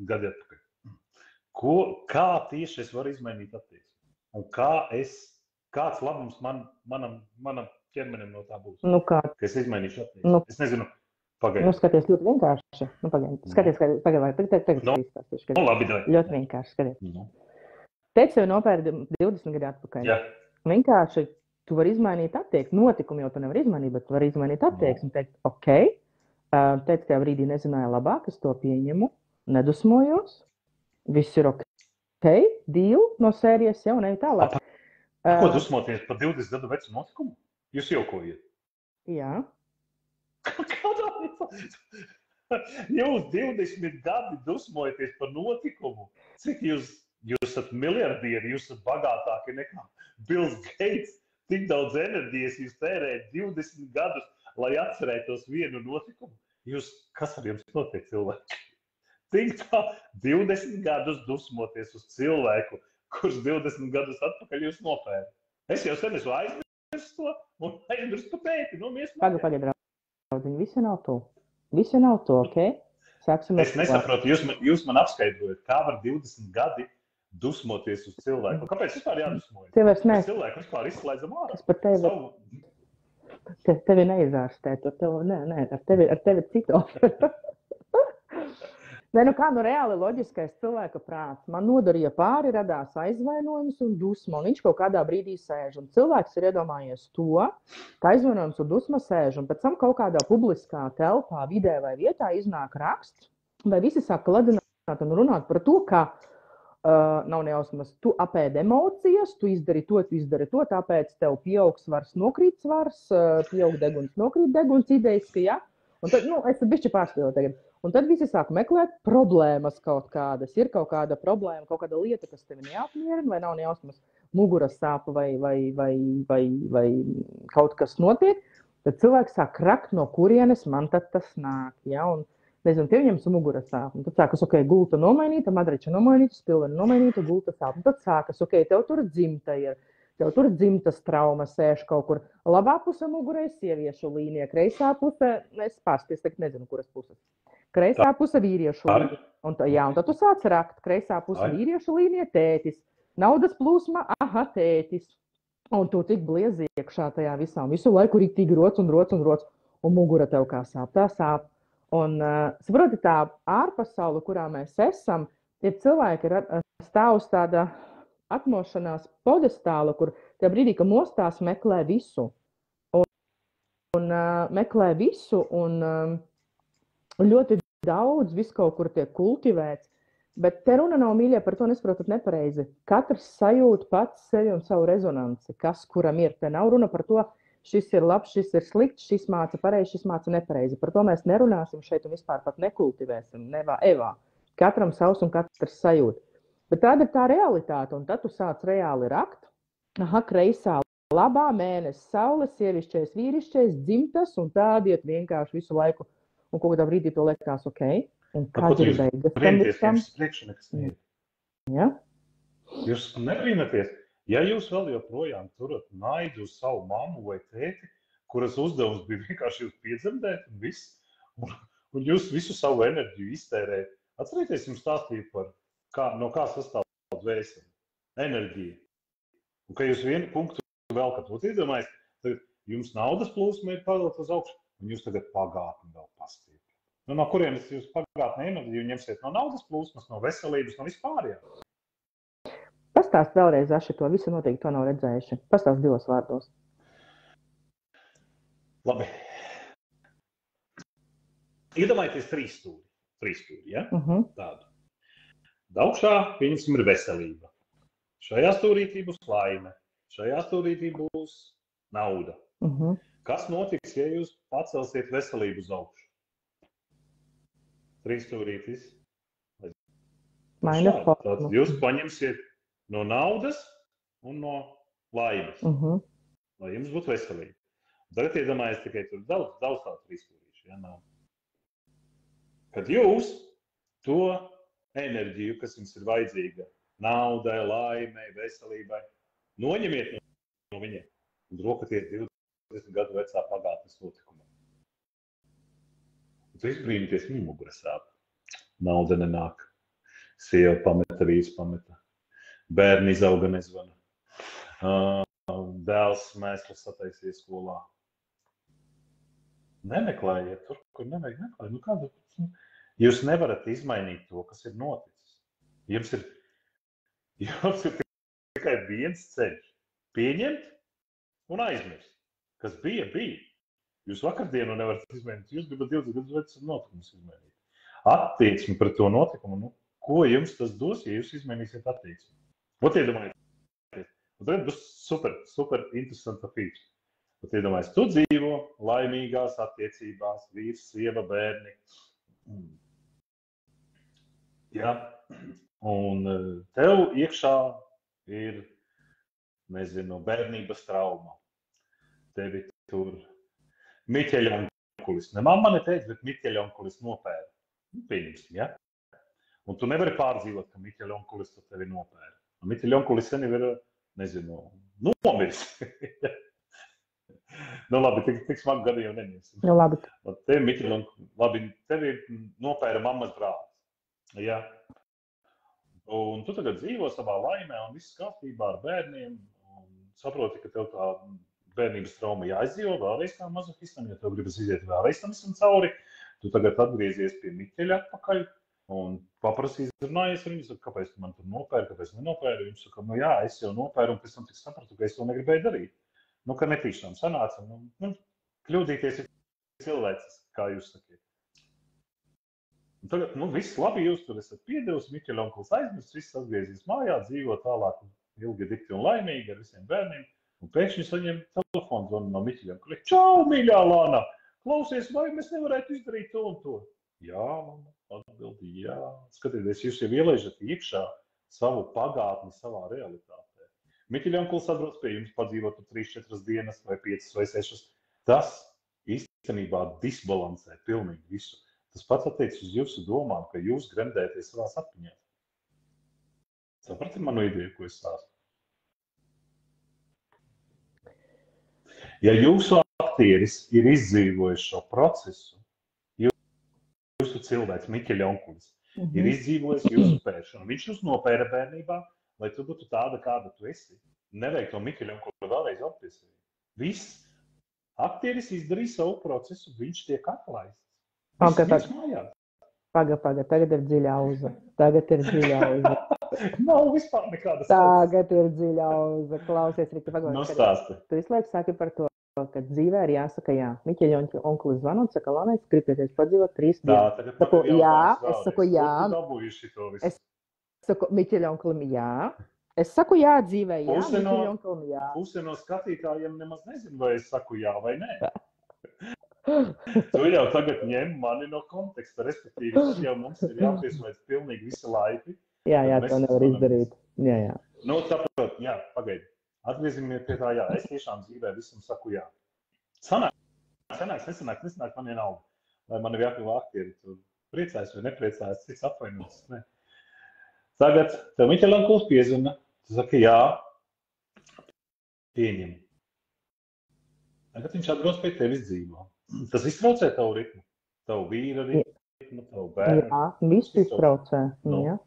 gadi atpakaļ. Kā tieši es varu izmainīt attieksmi? Un kāds labums manam ķermenim no tā būs? Nu kā? Ka es izmainīšu attieksmi. Es nezinu, pagaidi. Nu, skaties, ļoti vienkārši. Nu, pagaidi. Skaties, tagad No, izstāstīšu. labi, dai. Ļoti vienkārši, skaties. No. Teicu, sev nopērdi 20 gadu atpakaļ. Jā. Vienkārši tu vari izmainīt attieksmi. Notikumu jau tu nevari izmainīt, bet tu vari izmainīt attieksmi. Teikt, ok, teicu, tajā brīdī nezināju labāk, es to pieņemu, nedusmojos, viss ir ok, deal no sērijas jau nevi tālāk. Ko dusmoties par 20 gadu vecu notikumu? Jūs jokojat? Jā. Kādā? Jūs 20 gadi dusmojaties par notikumu? Cik jūs esat miljardieri, jūs esat bagātāki nekā Bills Gates? Tik daudz enerģijas jūs tērējat 20 gadus, lai atcerētos vienu notikumu? Kas ar jums notiek, cilvēki? Tik tā 20 gadus dusmoties uz cilvēku, kurš 20 gadus atpakaļ jūs nopēra. Es jau sen esmu aizmirst to un aizmirst pa tēti. Pagaid, draudziņi, visi nav to, ok? Sāksim es nesaprotu, jūs man apskaidrojat, kā var 20 gadi dusmoties uz cilvēku. Kāpēc vispār jādusmojas? Cilvēku vispār izslēdzam ārā. Es par tevi neizārstēt, ar tevi citu oferu. Nē, nu kā reāli loģiskais cilvēka prāts. Man nodarīja pāri, radās aizvainojums un dusma, un viņš kaut kādā brīdī sēž. Un cilvēks ir iedomājies to, ka aizvainojums un dusma sēž, un pēc tam kaut kādā publiskā telpā, vidē vai vietā iznāk raksts, vai visi sāk kladināt un runāt par to, ka nav nejausmas, tu apēdi emocijas, tu izdari to, tāpēc tev pieaug svars, nokrīt svars, pieaug deguns, nokrīt deguns, idejas, ka jā. Un tad, es bišķi pārspēlēju tagad. Un tad visi sāk meklēt problēmas kaut kādas. Ir kaut kāda problēma, kaut kāda lieta, kas tevi neapmierina, vai nav nejausmas muguras sāpa vai kaut kas notiek. Tad cilvēks sāk krakt, no kurienes man tad tas nāk. Ja? Un, nezinu, tev ņems muguras sāpa. Un tad sākas, ok, gulta nomainīta, madriča nomainīta, spilvena nomainīta, gulta sāpa. Un tad sākas, ok, tev tur dzimta ir. Tev tur dzimtas trauma sēž kaut kur. Labā puse mugurē sieviešu līnija, kreisā puse, es nezinu, kuras puses. Kreisā puse vīriešu līnija. Un tad tu sāc rakt. Kreisā puse vīriešu līnija, tētis. Naudas plūsma, aha, tētis. Un tu tik bliezi iekšā tajā visā. Un visu laiku riktīgi roc. Un mugura tev kā sāp, tā sāp. Un, saproti, tā ārpasaule, kurā mēs esam, ir cilvēki, stāv uz tāda atmošanās podestāla, kur tajā brīdī, ka mostās, meklē visu. Un meklē visu, un ļoti daudz viss kaut kur tiek kultivēts. Bet te runa nav, mīļie, par to nesaprotat nepareizi. Katrs sajūt pats sevi un savu rezonanci, kas kuram ir. Te nav runa par to, šis ir labs, šis ir slikts, šis māca pareizi, šis māca nepareizi. Par to mēs nerunāsim šeit un vispār pat nekultivēsim. Evā. Katram savs un katrs sajūt. Bet tāda ir tā realitāte, un tad tu sāc reāli rakt. Aha, kreisā labā, mēnesis, saule, sievišķais, vīrišķais, dzimtas, un tādi iet vienkārši visu laiku. Un kaut kādā brīdī to liekas, ok. Un kāds ir beigas? Brīnaties, priekšā nekas neiet. Ja? Jūs nebrīnaties, ja jūs vēl joprojām turat naidu uz savu mammu vai tēti, kuras uzdevums bija vienkārši jūs piedzemdēt un viss, un jūs visu savu enerģiju iztērējat. Atcerieties, jums stāstīju par no kā sastāv dvēseli, enerģija. Un ka jūs vienu punktu velkat, iedomājies, tagad jums naudas plūsma ir padot uz augšu, un jūs tagad pagātni vēl pastiet. No kurienes jūs pagātni enerģiju ņemsiet? No naudas plūsmas, no veselības, no vispārējā. Pastāst vēlreiz, Aši, to visu noteikti to nav redzējuši. Pastāst 2 vārdos. Labi. Iedomājieties 3 stūri. 3 stūri, ja? Tādu. Augšā, pieņemsim, ir veselība. Šajā stūrītī būs laime. Šajā stūrītī būs nauda. Kas notiks, ja jūs pacelsiet veselību uz augšu? 3 stūrītis. Tātad jūs paņemsiet no naudas un no laimes. Lai jums būtu veselība. Tagad iedomājies tikai tur daudz tādu 3 stūrīšu. Ja? Kad jūs to enerģiju, kas jums ir vajadzīga naudai, laimei, veselībai, noņemiet no viņiem un rokaties 20 gadu vecā pagātnes notikumā. Jūs brīnaties, viņa mugura sāp. nauda nenāk. Sieva pameta, vīrs pameta. Bērni izauga nezvana. Dēls mēslis sataisies skolā. Nemeklējiet tur, kur nevajag meklēt. Kādu? Jūs nevarat izmainīt to, kas ir noticis. Jums ir tikai viens ceļš. Pieņemt un aizmirst. Kas bija. Jūs vakardienu nevarat izmainīt. Jūs gribat 20 gadus vecus notikumus izmainīt. Attieksmi pret to notikumu. Ko jums tas dos, ja jūs izmainīsiet attieksmi? Ot iedomājieties. Un tad būs super interesanta feature. Ot iedomājieties, tu dzīvo laimīgās attiecībās, vīrs, sieva, bērni. Ja? Un tev iekšā ir, bērnības trauma. Tevi tur Miķeļonkulis. Ne mamma neteica, bet Miķeļonkulis nopēra. Pieņemsim, ja? Un tu nevari pārdzīvot, ka Miķeļonkulis to tevi nopēra. Miķeļonkulis sen ir, nomiris. Labi, tik smagu gadu jau neņemsim. Labi. Tevi nopēra mammas brālis. Ja? Un tu tagad dzīvo savā laimē un viss kārtībā ar bērniem. Un saproti, ka tev tā bērnības trauma jāizdzīvo vēlreiz kā mazohistam, ja tev gribas iziet vēlreiz tam visam cauri. Tu tagad atgriezies pie Miķeļa atpakaļ un paprasīs runājies ar viņu, kāpēc tu man tur nopēri, kāpēc nenopēri. Viņš saka, jā, es jau nopēru un pēc tam tik sapratu, ka es to negribēju darīt. Ka netīšām sanāca. Kļūdīties ir cilvēks, kā jūs sakiet. Un tagad, viss labi, jūs tur esat piedevis, Miķeļonkulis aizmirst, viss atgriezies mājā, dzīvo tālāk ilgi, dikti un laimīgi ar visiem bērniem. Un pēkšņi saņem telefonu zvanu no Miķeļonkuļa. Čau, mīļā Lāna! Klausies, vai mēs nevarētu izdarīt to un to? Jā, mamma, atbildi, jā. Skatieties, jūs jau ielaižat iekšā savu pagātni savā realitātē. Miķeļonkulis atbrauc pie jums padzīvot 3-4 dienas vai 5 vai 6. Tas īstenībā disbalansē pilnīgi visu. Tas pats attiec uz jūsu domām, ka jūs gremdēties savās atmiņās. Saprati manu ideju, ko es stāstu? Ja jūsu aktieris ir izdzīvojis šo procesu, jūsu cilvēks, Miķeļonkulis, ir izdzīvojis jūsu pēršanu. Viņš jūs nopēra bērnībā, lai tu būtu tāda, kāda tu esi. Nevajag to Miķeļonkuli vēlreiz atpiesīt. Viss. Aktieris izdarīja savu procesu, viņš tiek atlaists. Paga, tagad ir dziļa auza. Nav vispār nekādas. Tagad ir dziļa auza. Klausies, Rika, pagaidi. Nostāsti. Tu visu laiku saki par to, ka dzīvē ir jāsaka jā. Miķeļonkulis zvana un saka, Lānai, gribieties padzīvot 3 dienas. Saku jā, es saku jā. Es saku Miķeļonkulim jā. Es saku jā dzīvē, jā, Miķeļonkulim jā. Puse no skatītājiem nemaz nezinu, vai es saku jā vai nē. Tu jau tagad ņem mani no konteksta, respektīvi, tad jau mums ir jāpieslēdz pilnīgi visi laiki. Jā, to nevar izdarīt. Jā. Saprot, jā, pagaidi. Atgriezīmies pie tā, jā, es tiešām dzīvē visam saku jā. Sanāks, nesanāk man vienalga. Vai man ir jāpilvā aktieri, tu priecājas vai nepriecājas, cits apvainots. Ne. Tagad tev Miķeļonkulis piezvana, tu saki jā, pieņem. Tagad viņš atbrauc pie tevis dzīvo. Tas iztraucē tavu ritmu, tavu vīra ritmu, tavu bērnu. Jā, visu iztraucē. Jā.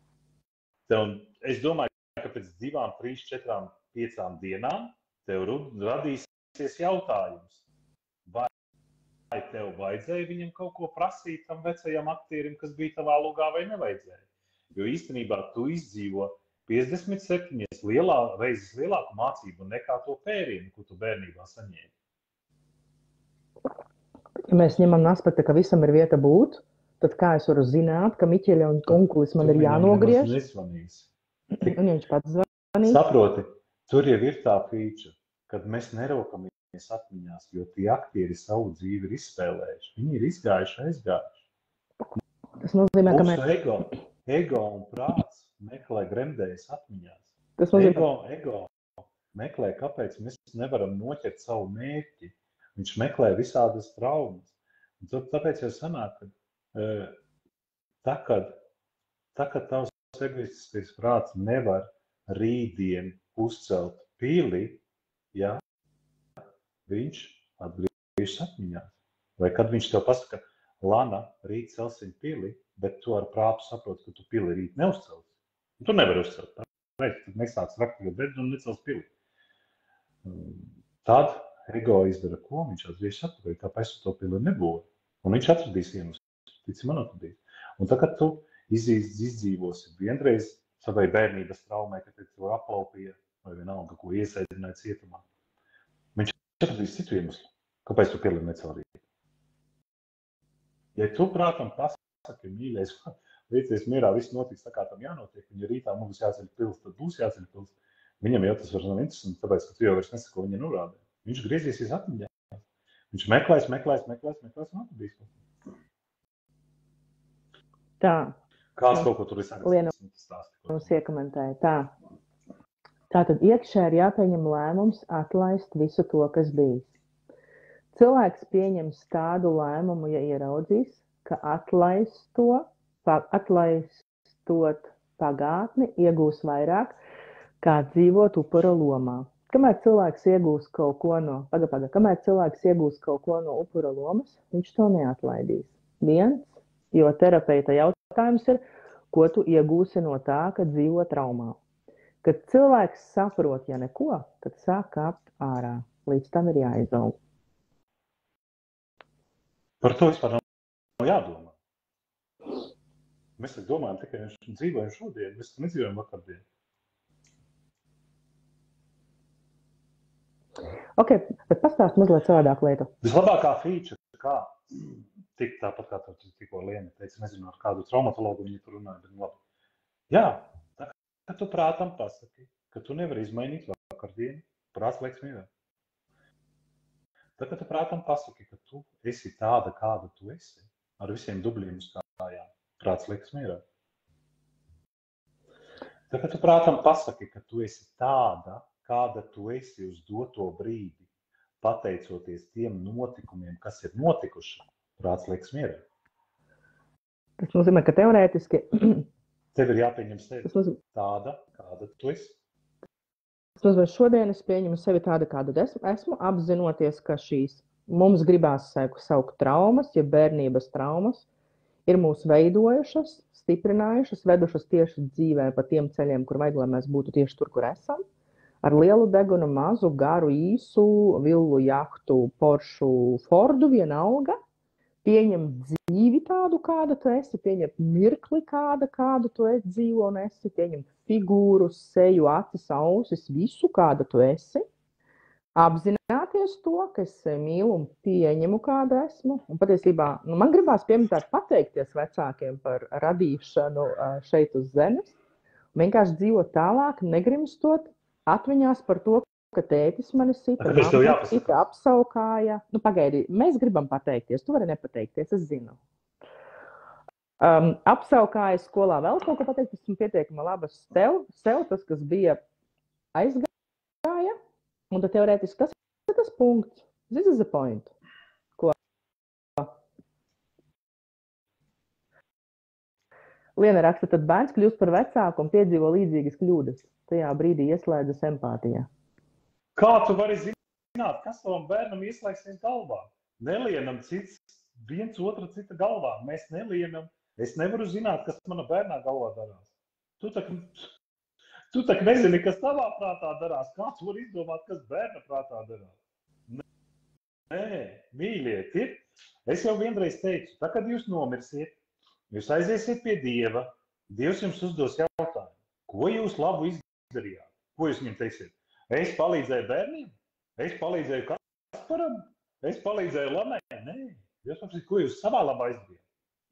Es domāju, ka pēc 2, 3, 4, 5 dienām tev radīsies jautājums. Vai tev vajadzēja viņam kaut ko prasīt tam vecajam aktierim, kas bija tavā lugā, vai nevajadzēja? Jo īstenībā tu izdzīvo 57 reizes lielāku mācību nekā to pērienu, ko tu bērnībā saņēmi. Ja mēs ņemam aspektu, ka visam ir vieta būt, tad kā es varu zināt, ka Miķeļonkulis man ir jānogriež? Un viņš pats zvanīs. Saproti, tur jau ir tā feature, kad mēs neraukamies atmiņās, jo tie aktieri savu dzīvi ir izspēlējuši. Viņi ir izgājuši. Tas nozīmē, ka mēs... Ego un prāts meklē gremdējas atmiņās. Tas nozīmē, Ego meklē, kāpēc mēs nevaram noķert savu mērķi. Viņš meklē visādas traumas. Un tāpēc jau sanāk, ka tā, kad tavs egoistiskais prāts nevar rītdien uzcelt pili, ja, viņš atgriežas atmiņās. Vai kad viņš tev pasaka, Lana, rīt celsim pili, bet tu ar prātu saproti, ka tu pili rīt neuzcelsi. Tu nevari uzcelt. Tad nesāks rakturot bedi un necels pili. Tad ego izdara ko? Viņš atgriežas atpakaļ, kāpēc tu to pili nebūvi. Un viņš atradīs iemeslu. Tici man atradīs. Un tagad tu izdzīvosi vienreiz savai bērnības traumai, kad tev aplaupīja vai vienalga, ko iesaidināja cietumā. Viņš atradīs citu iemeslu, kāpēc tu pili necel rīt. Ja tu prātam pasaki, mīļais, līdzies mierā, viss notiks tā, kā tam jānotiek, un ja rītā mums jāceļ pils, tad būs jāceļ pils. Viņam jau tas vairs nav interesanti, tāpēc, ka tu jau vairs nesako viņa norādē. Viņš griezīsies atmiņā. Viņš meklēs un atradīs. Tā. Kāds kaut ko tur ir sagatavs? Mums iekomentēja. Tā. Tātad iekšē ir jāpieņem lēmums atlaist visu to, kas bijis. Cilvēks pieņems tādu lēmumu, ja ieraudzīs, ka atlaistot pagātni iegūs vairāk, kā dzīvot upura lomā. Kamēr cilvēks iegūs kaut ko kamēr cilvēks iegūs kaut ko no upura lomas, viņš to neatlaidīs. Viens, jo terapeita jautājums ir, ko tu iegūsi no tā, ka dzīvo traumā. Kad cilvēks saprot, ja neko, tad sāk kāpt ārā. Līdz tam ir jāizaug. Par to vispār nav jādomā. Mēs domājam tikai dzīvojam šodien, mēs nedzīvojam vakardien. Ok, bet pastāst mazliet savādāk lietu. Vislabākā feature, kā tik tāpat kā tu tikko Liena teica, nezinu, ar kādu traumatologu viņi tur runāja, bet labi. Jā, tā kā tu prātam pasaki, ka tu nevari izmainīt vakardienu, prāts liekas mierā. Tā kā tu prātam pasaki, ka tu esi tāda, kāda tu esi, ar visiem dubļiem uz kājām, prāts liekas mierā. Tā kā tu prātam pasaki, ka tu esi tāda, kāda tu esi uz doto brīdi, pateicoties tiem notikumiem, kas ir notikuši, prāts liekas mierā. Tas nozīmē, ka teorētiski tev ir jāpieņem sevi tāda, kāda tu esi. Tas nozīmē, šodien es pieņemu sevi tāda, kāda esmu, apzinoties, ka šīs mums gribās saukt traumas, ja bērnības traumas ir mūs veidojušas, stiprinājušas, vedušas tieši dzīvē pa tiem ceļiem, kur vajag, lai mēs būtu tieši tur, kur esam. Ar lielu degunu, mazu, garu, īsu, villu, jahtu, Poršu, Fordu, vienalga. Pieņem dzīvi tādu, kāda tu esi, pieņem mirkli kādu tu esi dzīvo un esi, pieņem figūru, seju, acis, ausis, visu, kāda tu esi. Apzināties to, ka es mīlu un pieņemu, kāda esmu. Un patiesībā, man gribās pieminēt pateikties vecākiem par radīšanu šeit uz zemes. Vienkārši dzīvot tālāk, negrimstot atmiņās par to, ka tētis mani sita, apsaukāja. Pagaidi, mēs gribam pateikties, tu vari nepateikties, es zinu. Apsaukāja skolā vēl kaut ko pateikt, esmu pietiekama labas sev, tas, kas bija aizgāja, un tad teorētiski, kas ir tas punkts? This is the point. Ko? Liena raksta, tad bērns kļūst par vecāku un piedzīvo līdzīgas kļūdas. Tajā brīdī ieslēdzas empātijā. Kā tu vari zināt, kas tavam bērnam ieslēgsies galvā? Nelienam viens otra cita galvā. Mēs nelienam. Es nevaru zināt, kas mana bērnā galvā darās. Tu tak nezini, kas tavā prātā darās. Kā tu vari izdomāt, kas bērna prātā darās? Nē, mīļiet, ir. Es jau vienreiz teicu, tā, kad jūs nomirsiet, jūs aiziesiet pie Dieva, Dievs jums uzdos jautājumu. Ko jūs labu izdarījāt? Ko jūs viņam teiksiet? Es palīdzēju bērniem? Es palīdzēju Kasparam? Es palīdzēju Lanai? Nē. Jūs paprasīt, ko jūs savā labā izdarījāt?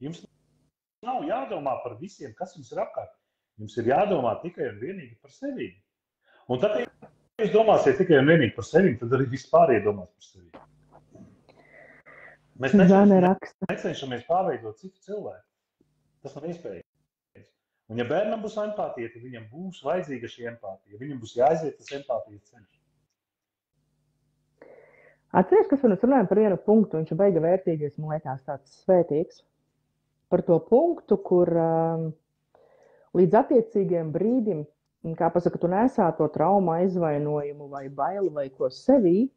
Jums nav jādomā par visiem, kas jums ir apkārt. Jums ir jādomā tikai un vienīgi par sevi. Un tad, ja jūs domāsiet tikai un vienīgi par sevi, tad arī vispār iedomās par sevi. Mēs necenšamies pārveidot citu cilvēku. Tas nav iespējams. Un ja bērnam būs empātija, tad viņam būs vajadzīga šī empātija. Viņam būs jāaiziet tas empātijas ceļš. Atceries, kas mēs runājam par vienu punktu, viņš ir beiga vērtīgais, man liekas, tāds svētīgs. Par to punktu, kur līdz attiecīgiem brīdim, kā pasaka, tu nesā to traumu, aizvainojumu vai bailu vai ko sevī,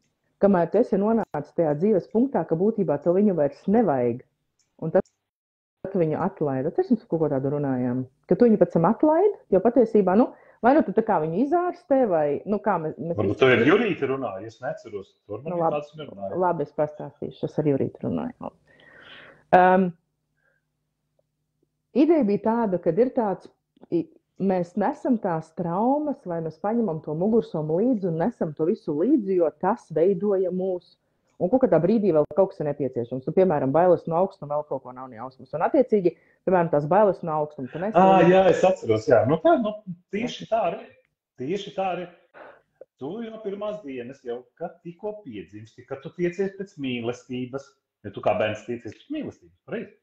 kamēr tu esi nonācis tajā dzīves punktā, ka būtībā tev viņu vairs nevajag. un tad tu viņu atlaidi. Tas mums kaut ko tādu runājām. Ka tu viņu pēc tam atlaidi, jo patiesībā, vai tu tā kā viņu izārstē, vai, kā mēs... Varbūt tev ir Jurīti runāja, es neceros. Labi, es pastāstīšu, es ar Jurīti runāju. Ideja bija tāda, kad ir tāds, mēs nesam tās traumas, vai mēs paņemam to mugursomu līdzi un nesam to visu līdzi, jo tas veidoja mūs. Un kaut kādā brīdī vēl kaut kas ir nepieciešams. Un, piemēram, bailes no augstuma vēl kaut ko nav nejausmas. Un, attiecīgi, piemēram, tās bailes no augstuma. Jā, es atceros, jā. Tieši tā arī. Tieši tā arī. Tu jau pirmās dienas, kad tikko piedzimsti, kad tu tiecies pēc mīlestības, ja tu kā bērns tiecies pēc mīlestības, pareizi,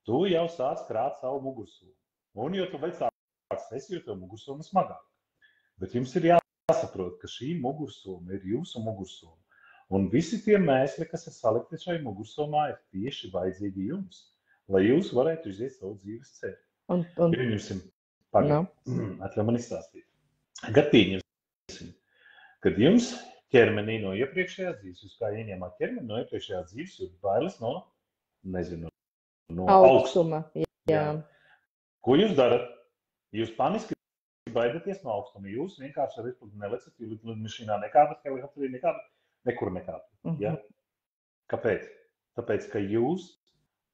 tu jau sāc krāt savu mugursomu. Un, jo tu vecāks esi, jo tev mugursoma smagāk. Bet jums ir jāsaprot, ka šī mugursoma ir jūsu mugursoma. Un visi tie mēsli, kas ir salikti šai mugursomā, ir tieši vajadzīgi jums, lai jūs varētu iziet savu dzīves ceļu. Pieņemsim, atļauj man izstāstīt. Kad pieņemsim, kad jums ķermenī no iepriekšējās dzīves, jūs kā ieņēmāt ķermeni no iepriekšējās dzīves, jūs bailes no augstuma. Jā. Ko jūs darat? Jūs paniski baidaties no augstuma. Jūs vienkārši ar izpildu nelecat, jūs lidmašīnā nekādat, helikopterī nekādat. Nekur nekādu. Ja? Kāpēc? Tāpēc, ka jūs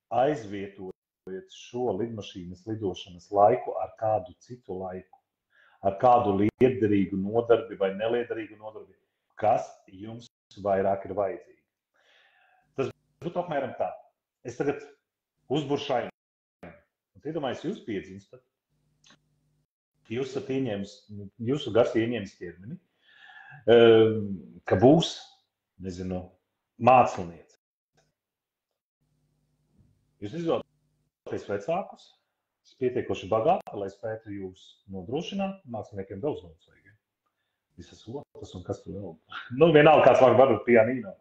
aizvietojat šo lidmašīnas lidošanas laiku ar kādu citu laiku, ar kādu liederīgu nodarbi vai neliederīgu nodarbi, kas jums vairāk ir vajadzīgi. Tas būtu apmēram tā. Es tagad uzburšu ainu. Un iedomājos, jūs piedzimstat, jūsu gars ieņēmis ķermeni, ka būs mākslinieci. Jūs izvēlaties vecākus, pietiekoši bagāti, lai spētu jūs nodrošināt. Māksliniekiem daudz naudas vajag. Visas otas un kas tur vēl. Vienalga kāds varbūt pianīno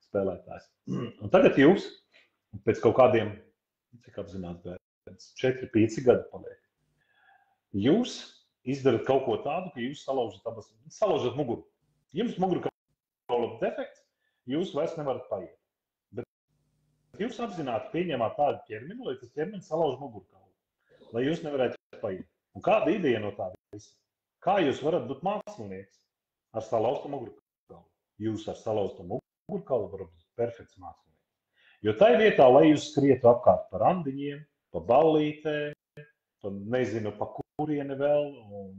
spēlētājs. Un tagad jūs, pēc kaut kādiem, cik apzināt, 4-5 gadi paliek, jūs izdarat kaut ko tādu, ka jūs salaužat muguru. Jums mugurkaula defekts, jūs vairs nevarat paiet. Bet jūs apzināti pieņemat tādu ķermeni, lai tas ķermenis salauž mugurkaulu, lai jūs nevarētu paiet. Un kāda ideja no tā visa? Kā jūs varat būt mākslinieks ar salauztu mugurkaulu? Jūs ar salauztu mugurkaulu varat būt perfekts mākslinieks. Jo tai vietā, lai jūs skrietu apkārt pa randiņiem, pa ballītēm, pa kurieni vēl, un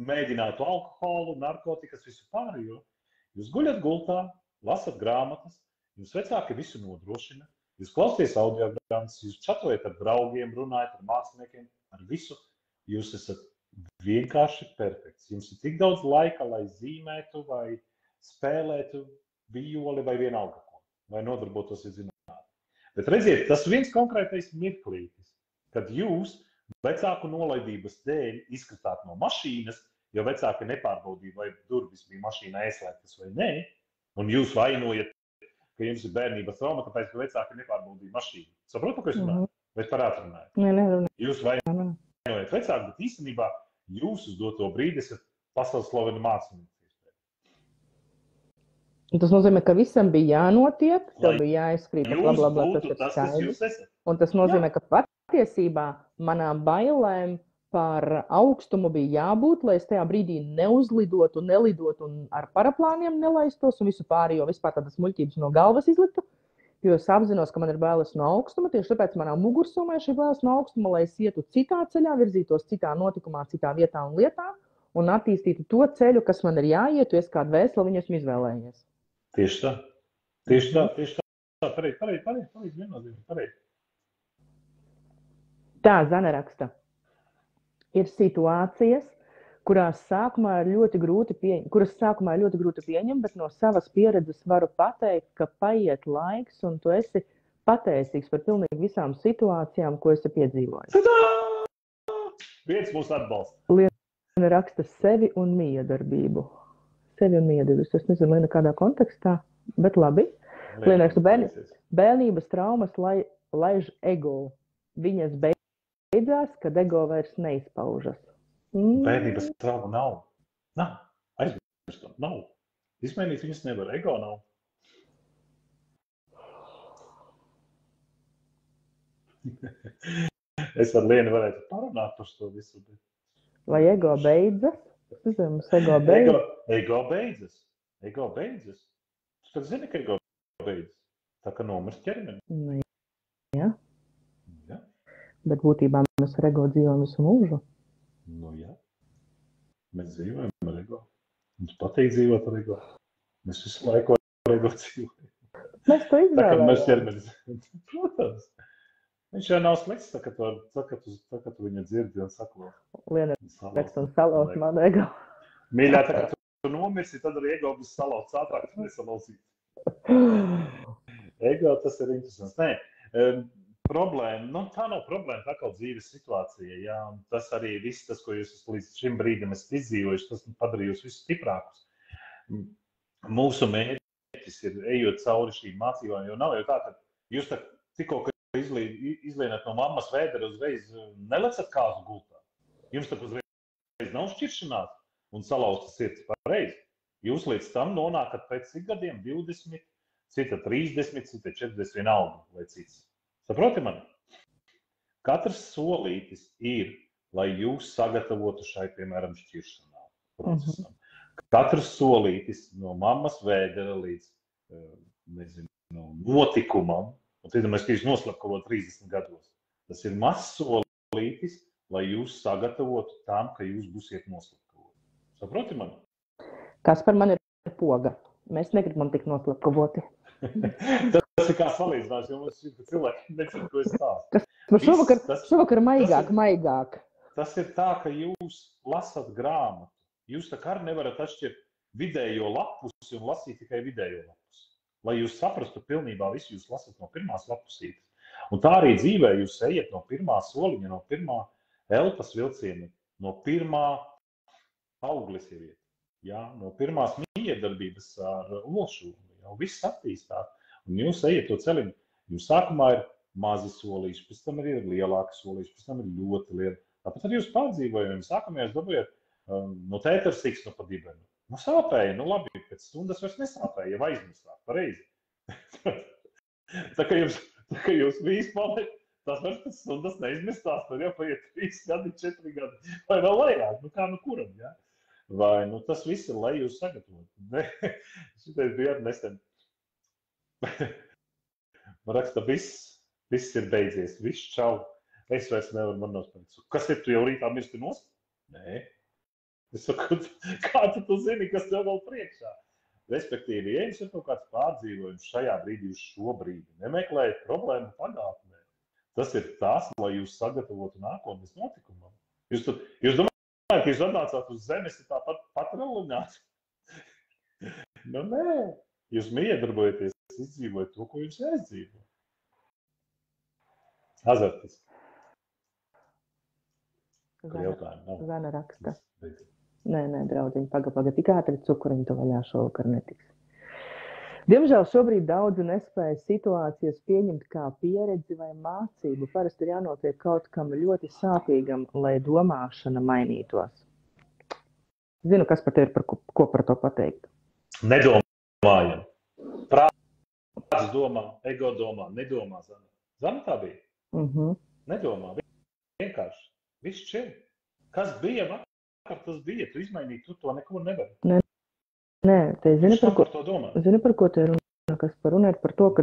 mēģinātu alkoholu, narkotikas, visu pārējo. Jūs guļat gultā, lasat grāmatas, jums vecāki visu nodrošina, jūs klausties audiogrammas, jūs čatojat ar draugiem, runājat ar māksliniekiem, ar visu. Jūs esat vienkārši perfekts. Jums ir tik daudz laika, lai zīmētu vai spēlētu violi vai vienalga ko, vai nodarbotos ar zinātni. Bet redziet, tas viens konkrētais mirklītis, kad jūs vecāku nolaidības dēļ izkritāt no mašīnas, jo vecāki nepārbaudīja, vai durvis bija mašīnā ieslēgtas vai nē, un jūs vainojat, ka jums ir bērnības trauma, tāpēc, ka vecāki nepārbaudīja mašīnu. Saprotu, ko es runāju? Vai par atrunāju? Nē. Jūs vainojat vecāki, bet īstenībā jūs uz doto brīdi esat pasaules slavena mākslinieks. Tas nozīmē, ka visam bija jānotiek, tev bija jāizskrīt, tas ir skaidrs. Un tas nozīmē, ka patiesībā manām bailēm par augstumu bija jābūt, lai es tajā brīdī neuzlidotu, nelidotu un ar paraplāniem nelaistos un visu pārējo vispār tādas muļķības no galvas izliktu, jo es apzinos, ka man ir bailes no augstuma, tieši tāpēc manā mugursomā šī bailes no augstuma, lai es ietu citā ceļā, virzītos citā notikumā, citā vietā un lietā un attīstītu to ceļu, kas man ir jāiet, jo es kādu vēstuli viņu esmu izvēlējies. Tieši tā. Pareizi, viennozīmīgi. Tā, Zane raksta. Ir situācijas, kuras sākumā ir ļoti grūti pieņemt, bet no savas pieredzes varu pateikt, ka paiet laiks un tu esi pateicīgs par pilnīgi visām situācijām, ko esi piedzīvojis. Viens mūs atbalsta. Liena raksta sevi un miedarbību. Es nezinu, Liena kādā kontekstā, bet labi. Liena raksta bērnības traumas laiž ego. Viņas beidzās, kad ego vairs neizpaužas. Bērnības trauma nav. Aizmirstam, nav. Izmainīt viņas nevar, ego nav. Es ar Lienu varētu parunāt par to visu. Bet... Vai ego beidzas? Es nezinu, mums ego beidzas. Ego beidzas. Tu tad zini, ka ego beidzas. Tā kā nomirst ķermeni. Nu, jā. Ja? Bet būtībā mēs ar ego dzīvojam visu mūžu. Nu jā. Mēs dzīvojam ar ego. Mums patīk dzīvot ar ego. Mēs visu laiku ar ego dzīvojam. Mēs to Tā kā mēs izvēlējām. ķermenis. Protams. Viņš jau nav slikts, tā kā tu viņu dzirdi un sako. Liena raksta un salauz man ego. Mīļā, tā kā tu nomirsi, tad arī ego būs salauts ātrāk, tu nesalauzīt. Ego, tas ir interesants. Nē, problēma, tā nav problēma, tā kā dzīves situācija. Jā, un tas arī viss, tas, ko jūs līdz šim brīdim esat izdzīvojuši, tas padarīja jūs visus stiprākus. Mūsu mērķis ir ejot cauri šīm mācībām, jo nav jau tā, ka jūs tikko izlienat no mammas vēdera uzreiz nelecat kāzu gultā. Jums tak uzreiz nav šķiršanās un salauzta sirds pareizi. Jūs līdz tam nonākat pēc cik gadiem 20, cita 30, cita 40 vienalga vai cits. Saproti mani? Katrs solītis ir, lai jūs sagatavotu šai, piemēram, šķiršanā procesam. Katrs solītis no mammas vēdera līdz, nezinu, notikumam, un tad mēs tieši noslapkavot 30 gados. Tas ir mazs solītis, lai jūs sagatavotu tam, ka jūs būsiet noslapkavoti. Saproti mani? Kas par mani ir poga? Mēs negribam tik noslapkavoti. Tas ir kā salīdzinās, jo mums šī cilvēki necina, ko es stāstu. Šovakar maigāk. Tas ir tā, ka jūs lasat grāmatu. Jūs tā kā nevarat atšķirt vidējo lapusi un lasīt tikai vidējo lapusi. Lai jūs saprastu pilnībā visu, jūs lasat no pirmās lapusītes. Un tā arī dzīvē jūs ejat no pirmā soliņa, no pirmā elpas vilciena, no pirmā augles ieviet, ja? No pirmās miedarbības ar lošu. Jau viss attīstās. Un jūs ejat to celiņu. Jums sākumā ir mazi solīši, pēc tam ir lielāki solīši, pēc tam ir ļoti lieli. Tāpat arī jūs pārdzīvojumi. Sākumā jūs dabūjat no tētarsīks no pa dibenu. Nu sāpēja, nu labi, pēc stundas vairs nesāpēja, jau aizmestāt, pareizi. Tā kā jūs vīz paliek, tās vairs pēc stundas neizmestās, tad jau paiet 3 gadi, 4 gadi, vai vēl vairāk, nu kā nu kuram, ja? Vai, nu tas viss ir, lai jūs sagatavot. Šitais bija nesen. Man raksta, viss ir beidzies, viss čau, es vairs nevaru man nospēlēt. Kas ir, tu jau rītā mirsti nost? Nē. Es saku, kā tu zini, kas tev vēl priekšā? Respektīvi, ja jums ir kaut kāds pārdzīvojums šajā brīdī uz šo brīdi, nemeklējiet problēmu pagātnē. Tas ir tas, lai jūs sagatavotu nākotnes notikumam. Jūs domājat, ka jūs atnācāt uz zemes ir tāpat patraulināt? Nu nē, jūs miedarbojaties, izdzīvojat to, ko jums jāizdzīvo. Azartis. Zana raksta. Nē, draudziņi, paga, tik ātri cukuriņu tu vaļā šovakar netiks. Diemžēl šobrīd daudzi nespēja situācijas pieņemt kā pieredzi vai mācību. Parasti ir jānotiek kaut kam ļoti sāpīgam, lai domāšana mainītos. Zinu, kas pat ir, ko par to pateikt. Nedomājam. Prāts domā, ego domā, nedomā Zana. Zana tā bija? Nedomā, vienkārši. Viss čiem. Kas bija vakar, tas bija. Tu izmainīt, tu to neko nevari. Nē, te zini par ko te runa, kas par runa ir par to, ka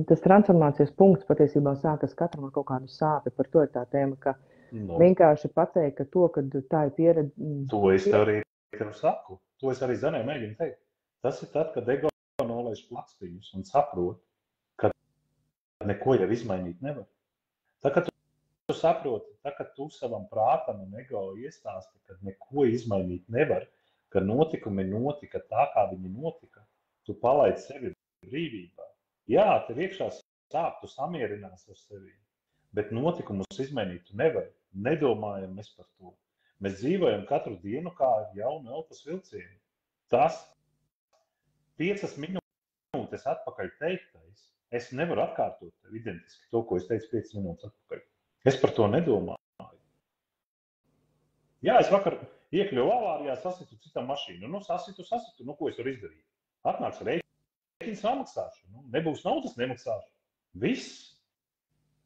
tas transformācijas punkts patiesībā sākas katram ar kaut kādu sāpi. Par to ir tā tēma, ka vienkārši pateikt, ka to, ka tā ir pieredze. To es tev arī saku. To es arī Zanai mēģinu teikt. Tas ir tad, kad ego nolaiž plakstiņus un saprot, ka neko jau izmainīt nevar. Tā, ka tu saproti, tā, ka tu savam prātam un ego iestāsti, ka neko izmainīt nevar, ka notikumi notika tā, kā viņi notika, tu palaid sevi brīvībā. Jā, tev iekšā sāp, tu samierinās ar sevi, bet notikumus izmainīt tu nevar. Nedomājam mēs par to. Mēs dzīvojam katru dienu kā jaunu elpas vilcienu. Tas 5 minūtes atpakaļ teiktais, es nevaru atkārtot tev identiski to, ko es teicu 5 minūtes atpakaļ. Es par to nedomāju. Jā, es vakar iekļuvu avārijā, sasitu citam mašīnu. Nu, sasitu. Nu, ko es varu izdarīt? Atnāks rēķins, namaksāšu. Nu, nebūs naudas, nemaksāšu. Viss.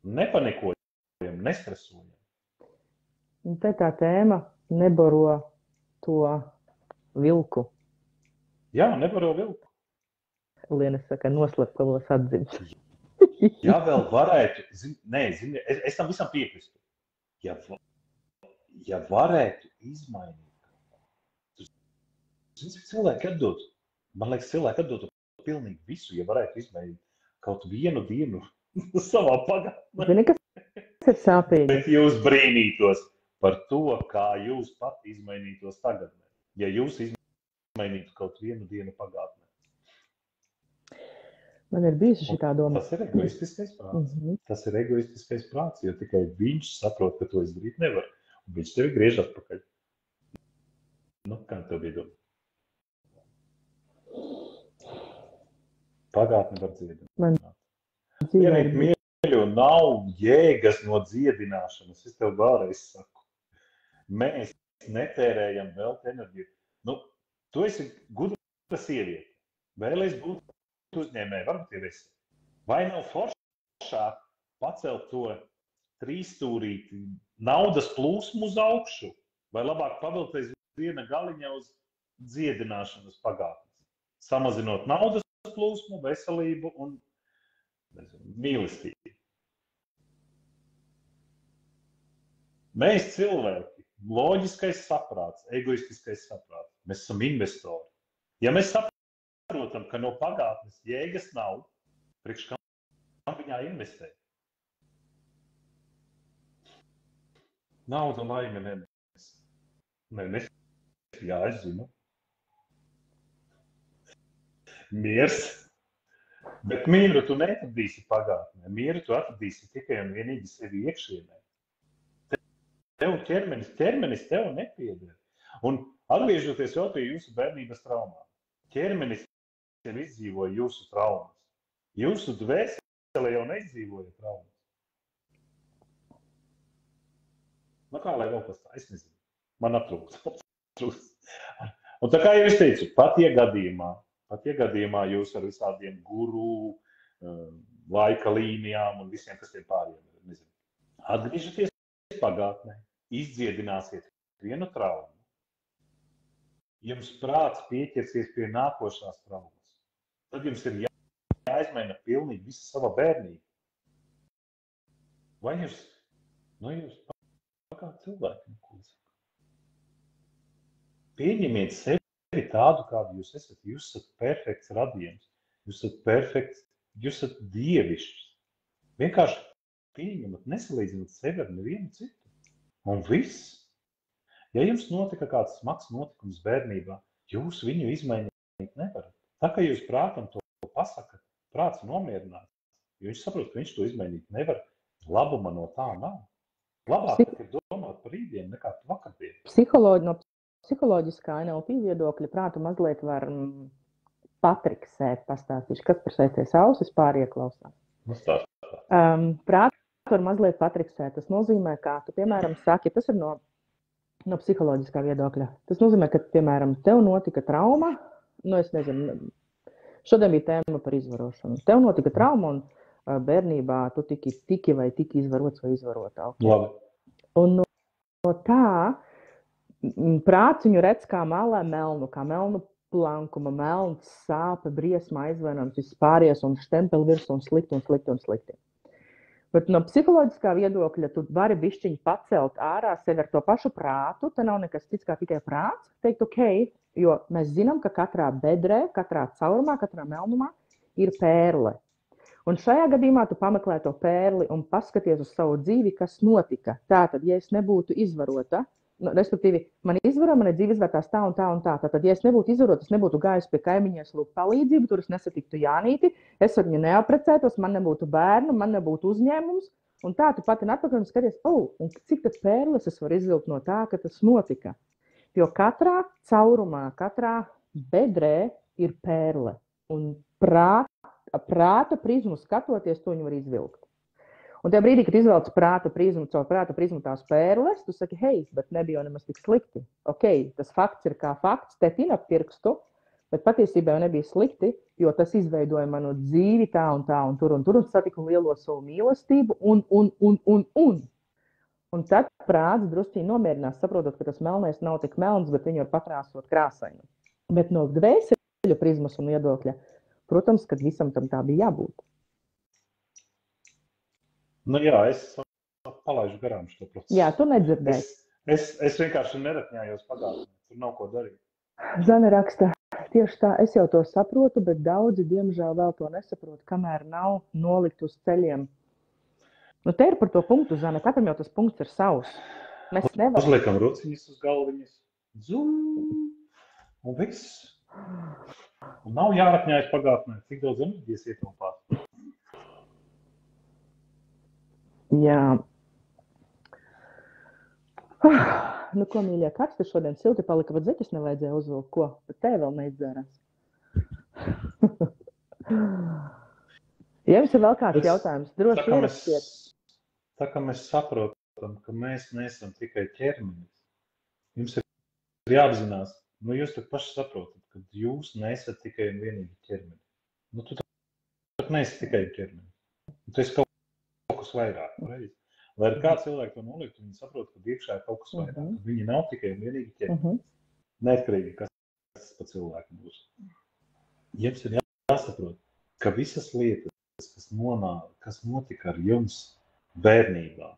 nepanikojam, nestresojam. Un te tā tēma nebaro to vilku. Jā, nebaro vilku. Liena saka, noslēpkavos atdzims. Ja vēl varētu, es tam visam piekristu. Ja varētu izmainīt, cilvēki atdod, man liekas, cilvēki atdod pilnīgi visu, ja varētu izmainīt kaut vienu dienu savā pagātnē. Zini, kas ir sāpīgi? Bet jūs brīnītos par to, kā jūs pat izmainītos tagadnē, ja jūs izmainītu kaut vienu dienu pagātnē. Man ir bijusi šitā doma. Tas ir egoistiskais prāts. Tas ir egoistiskais prāts, jo tikai viņš saprot, ka to izdarīt nevar. Un viņš tevi griež atpakaļ. Nu, kā tev bija doma? Pagātni var dziedināt. Vienīgi mīļo, nav jēgas no dziedināšanas. Es tev vēlreiz saku. Mēs netērējam vēl enerģiju. Nu, tu esi gudra sieviete. Vēlies būt uzņēmēji, varbūt ir esi. Vai nav foršāk pacelt to trīsstūrīti naudas plūsmu uz augšu, vai labāk pavilkties viena galiņa uz dziedināšanas pagātnes, samazinot naudas plūsmu, veselību un mīlestību. Mēs cilvēki, loģiskais saprāts, egoistiskais saprāts, mēs esam investori. Ja mēs saprotam, ka no pagātnes jēgas nav, priekš kam viņā investēt? Nauda laime nenes. Jā, es zinu. Miers. Bet mieru tu neatradīsi pagātnē. Mieru tu atradīsi tikai un vienīgi sevi iekšienē. Tev ķermenis tev nepieder. Un atgriežoties vēl pie jūsu bērnības traumām. Ķermenis jau izdzīvoja jūsu traumas. Jūsu dvēsele jau neizdzīvoja traumas. Nu kā lai vēl kas tā, es nezinu. Man atrūks. Un tā kā jau es teicu, pat ja gadījumā jūs ar visādiem guru, laika līnijām un visiem, kas tiem pāriem ir, nezinu. Atgriežaties pagātnē, izdziedināsiet vienu traumu. Jums prāts pieķersies pie nākošās traumas. Tad jums ir jāizmaina pilnīgi visa sava bērnība. Vai jūs kā cilvēki, ko saka? Pieņemiet sevi tādu, kādu jūs esat. Jūs esat perfekts radījums. Jūs esat perfekts, jūs esat dievišķs. Vienkārši pieņemat, nesalīdzināt sevi ar nevienu citu. Un viss. Ja jums notika kāds smags notikums bērnībā, jūs viņu izmainīt nevarat. Tā kā jūs prātam to pasakat, prāts nomierināts, jo viņš saprot, ka viņš to izmainīt nevar, labuma no tā nav. Labāk ir domāt par rītdienu nekā vakardien. No psiholoģiskā NLP viedokļa prātu mazliet var patriksēt, pastāstīšu, kas par sēties ausis pārieklausās. Prātu var mazliet patriksēt. Tas nozīmē, kā tu, piemēram, saki, tas ir no psiholoģiskā viedokļa. Tas nozīmē, ka, piemēram, tev notika trauma, es nezinu, šodien bija tēma par izvarošanu. Tev notika trauma un bērnībā tu tiki izvarots vai izvarotā. Okay? Labi. Un no tā prāts viņu redz kā melnu plankuma, melns, sāpe, briesma, aizvainojums, viss pāries un štempeli virs un slikti. Bet no psiholoģiskā viedokļa tu vari bišķiņi pacelt ārā sevi ar to pašu prātu, te nav nekas cits kā tikai prāts, teikt ok, jo mēs zinām, ka katrā bedrē, katrā caurumā, katrā melnumā ir pērle. Un šajā gadījumā tu pameklē to pērli un paskaties uz savu dzīvi, kas notika. Tātad, ja es nebūtu izvarota, respektīvi, man izvaro, mana dzīve izvērtās tā un tā un tā. Tātad, ja es nebūtu izvarota, es nebūtu gājis pie kaimiņas lūgt palīdzību, tur es nesatiktu Jānīti, es ar viņu neaprecētos, man nebūtu bērnu, man nebūtu uzņēmums. Un tā tu pati atpakaļ un skaties, un cik tad pērles es varu izvilkt no tā, ka tas notika. Jo katrā caurumā, katrā bedrē ir pērle. Un prāta prizmu skatoties, to viņu var izvilkt. Un tajā brīdī, kad izvelc prāta prizmu tās pērles, tu saki, hei, bet nebija nemaz tik slikti. Ok, tas fakts ir kā fakts, te tina pirkstu, Bet patiesībā jau nebija slikti, jo tas izveidoja manu dzīvi tā un tā un tur satiku lielo savu mīlestību un tad prāts drusciņi nomierinās, saprotot, ka tas melnais nav tik melns, bet viņu var pakrāsot krāsainu. Bet no dvēseļu prizmas un viedokļa, protams, kad visam tam tā bija jābūt. Nu jā, es palaidu garām šo procesu. Jā, tu nedzirdēji. Es vienkārši neratņājos pagātnē, tur nav ko darīt. Zane raksta, tieši tā, es jau to saprotu, bet daudzi, diemžēl, vēl to nesaprot, kamēr nav nolikt uz ceļiem. Nu, te ir par to punktu, Zane, katram jau tas punkts ir savs. Mēs nevaram. Uzliekam rociņas uz galviņas, zum, un viss. Un nav jāratņājas pagātnē, cik daudz enerģijas ietaupāt. Jā. Nu, ko, mīļie, kāds te šodien silti palika, bet zeķis nevajadzēja uzvilkt, ko? Bet te vēl neizdzērās. Ja jums ir vēl kāds jautājums, droši ierakstiet. Tā kā mēs saprotam, ka mēs neesam tikai ķermenis, jums ir jāapzinās, nu jūs tad paši saprotat, ka jūs neesat tikai un vienīgi ķermeni. Nu, tu tad neesi tikai ķermeni. Tu esi kaut kas vairāk, reiz. Lai ar kādu cilvēku to noliktu, viņi saprot, ka iekšā ir kaut kas vairāk. Viņi nav tikai un vienīgi ķermenis. Neatkarīgi, kas tas pa cilvēku būs. Jums ir jāsaprot, ka visas lietas, kas notika ar jums bērnībā,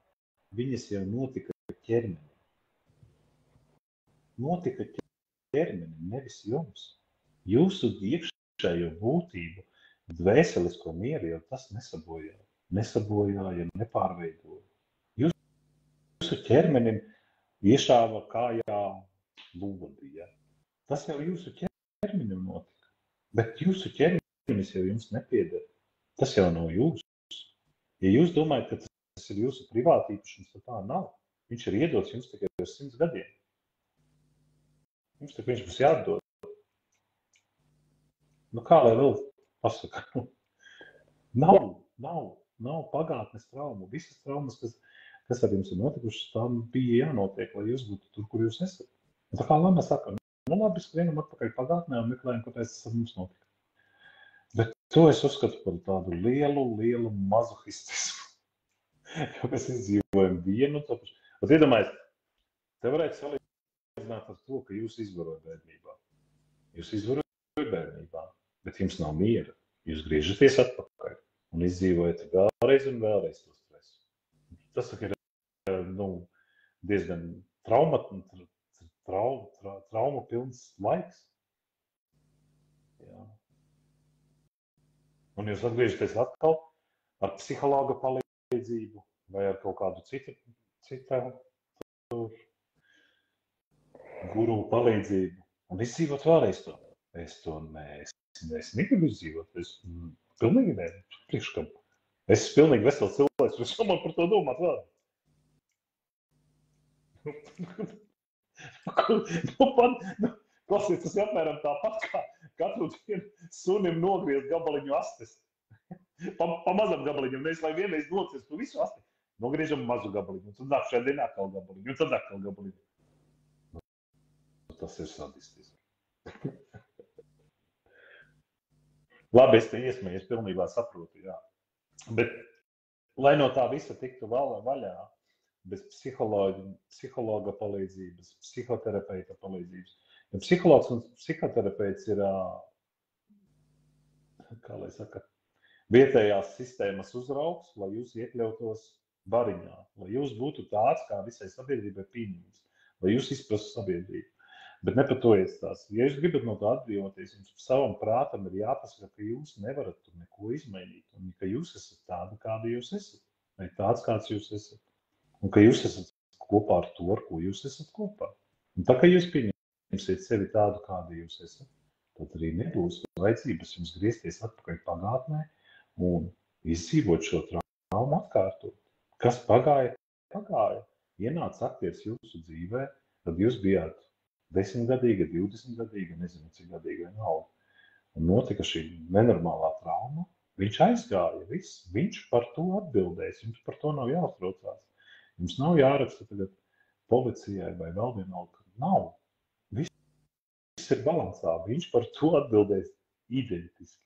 viņas jau notika ķermeni. Notika ķermeni, nevis jums. Jūsu iekšējo būtību, dvēselisko mieru jau tas nesabojāja. Nesabojāja, nepārveidoja. Jūsu ķermenim iešāva kājā lodi, ja? Tas jau jūsu ķermenim notika. Bet jūsu ķermenis jau jums nepieder. Tas jau nav jūs. Ja jūs domājat, ka tas ir jūsu privātīpašums, tad tā nav. Viņš ir iedots jums tikai uz 100 gadiem. Jums tak viņš būs jādod. Nu kā lai vēl pasaka? Nav pagātnes traumu. Visas traumas, kas ar jums ir notikušas, tam bija jānotiek, lai jūs būtu tur, kur jūs esat. Un tā kā Lama saka, nu labi, skrienam atpakaļ pagātnē un meklējam, kāpēc tas ar mums notika. Bet to es uzskatu par tādu lielu mazohistismu. Jo mēs izdzīvojam vienu un to pašu. Bet iedomājies, te varētu salīdzināt ar to, ka jūs izvaroja bērnībā. Jūs izvaroja bērnībā, bet jums nav miera. Jūs griežaties atpakaļ un izdzīvojat vēlreiz un vēlreiz to stresu. Tas ir diezgan trauma pilns laiks. Jā. Un jūs atgriežaties atkal ar psihologa palīdzību vai ar kaut kādu citu guru palīdzību un izdzīvot vēlreiz to. Es negribu izdzīvot. Es pilnīgi ne. Priekškam. Es esmu pilnīgi vesels cilvēks, es man par to domāt vēl. Klausies, tas ir apmēram tāpat, kā katru dienu sunim nogriezt gabaliņu astes. Pa mazam gabaliņam, nevis lai vienreiz nociestu tu visu asti. Nogriežam mazu gabaliņu, un tad nākšajā dienā atkal gabaliņu, un tad atkal gabaliņu. Tas ir sadistiski. Labi, es te iesmēju, es pilnībā saprotu, jā. Bet, lai no tā visa tiktu vaļā, bez psihologa palīdzības, psihoterapeita palīdzības. Ja psihologs un psihoterapeits ir, kā lai saka, vietējās sistēmas uzraugs, lai jūs iekļautos bariņā, lai jūs būtu tāds, kā visai sabiedrībai pieņemts, lai jūs izprastu sabiedrību. Bet ne par to iestās. Ja jūs gribat no tā atbrīvoties, jums savam prātam ir jāpasaka, ka jūs nevarat tur neko izmainīt, un ka jūs esat tādi, kādi jūs esat, vai tāds, kāds jūs esat, un ka jūs esat kopā ar to, ar ko jūs esat kopā. Un tā, ka jūs pieņemsiet sevi tādu, kādi jūs esat, tad arī nebūs vajadzības jums griezties atpakaļ pagātnē un izdzīvot šo traumu atkārtot. Kas pagāja? Ienāca aktieris jūsu dzīvē, tad jūs bijāt 10-gadīga, 20-gadīga, nezinu, cik gadīga vienalga. Un notika šī nenormālā trauma. Viņš aizgāja, viss. Viņš par to atbildēs. Jums par to nav jāuztraucās. Jums nav jāraksta tagad policijai vai vēl vienalga. Nav. Viss viss ir balansā. Viņš par to atbildēs identiski.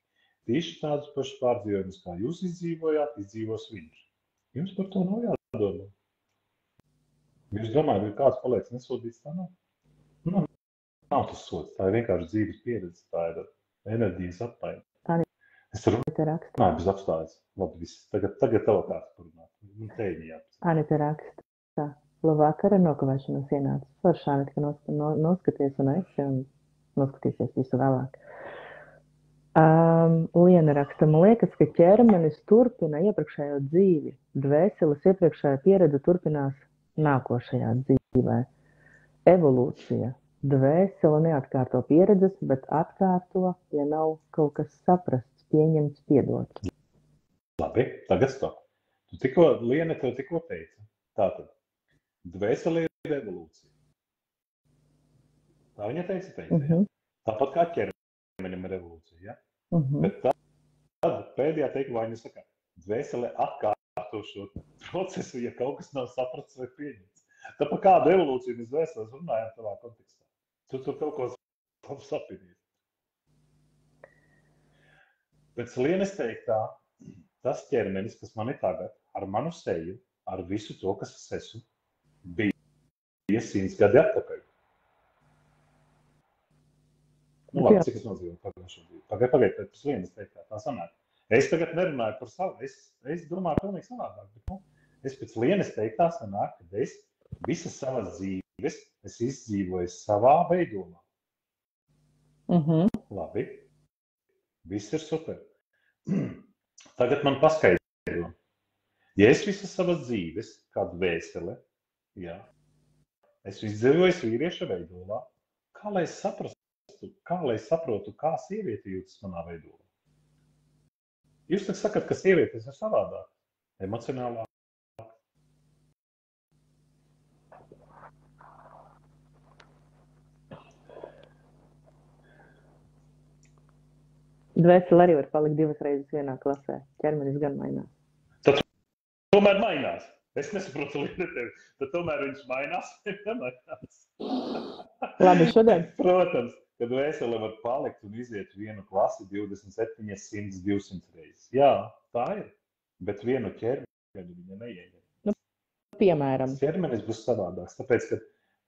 Tieši tādus pašus pārdzīvojumus, kā jūs izdzīvojāt, izdzīvos viņš. Jums par to nav jādomā. Jūs domājat, ka kāds paliek nesodīts, tā nav? Nu, nav tas sods, tā ir vienkārši dzīves pieredze, tā ir enerģijas apmaiņa. Es runāju bez apstājas. Labi, viss. Tagad tev kāds parunāt. Teini jāpēc. Anita raksta. Labvakar, ar nokavēšanos ienācis. Forši, Anita, ka noskaties un noskatīsies visu vēlāk. Liena raksta. Man liekas, ka ķermenis turpina iepriekšējo dzīvi. Dvēseles iepriekšējā pieredze turpinās nākošajā dzīvē. Evolūcija. Dvēsele neatkārto pieredzes, bet atkārto, ja nav kaut kas saprasts, pieņemts, piedots. Labi, tagad stop. Liena tev tikko teica. Tātad, dvēsele ir evolūcija. Tā viņa teica, ja? Tāpat kā ķermenim ir evolūcija, ja? Bet tad pēdējā teikumā viņa saka, dvēsele atkārto šo procesu, ja kaut kas nav saprasts vai pieņemts. Tāpēc kādu evolūciju mēs dvēseles runājam tavā kontekstā? Tu tur kaut ko sapinīt. Pēc Lienas teiktā, tas ķermenis, kas man ir tagad, ar manu seju, ar visu to, kas es esmu, bija 100 gadi atpakaļ. Nu labi, cik es nodzīvoju pagājušo dzīvi. Pagaid, pēc Lienas teiktā, tā sanāk. Es tagad nerunāju par savu, es domāju pilnīgi savādāk, bet es pēc Lienas teiktā sanāk, kad es visas savas dzīves es izdzīvoju savā veidolā. Labi, viss ir super. Tagad man paskaidro. Ja es visas savas dzīves, kā dvēsele, jā, es izdzīvoju vīrieša veidolā, kā lai es saprotu, kā sieviete jūtas manā veidolā? Jūs tak sakat, ka sievietes ir savādāk, emocionālāk. Dvēsele arī var palikt 2 reizes vienā klasē. Ķermenis gan mainās. Tad tomēr mainās. Es nesaprotu līdzi tevi. Tad tomēr viņš mainās vai nemainās. Labi, šodien. Protams, ka dvēsele var palikt un iziet vienu klasi 27, 100, 200 reizes. Jā, tā ir. Bet vienu ķermeni viņa neieņem. Nu, piemēram. Ķermenis būs savādāks. Tāpēc, ka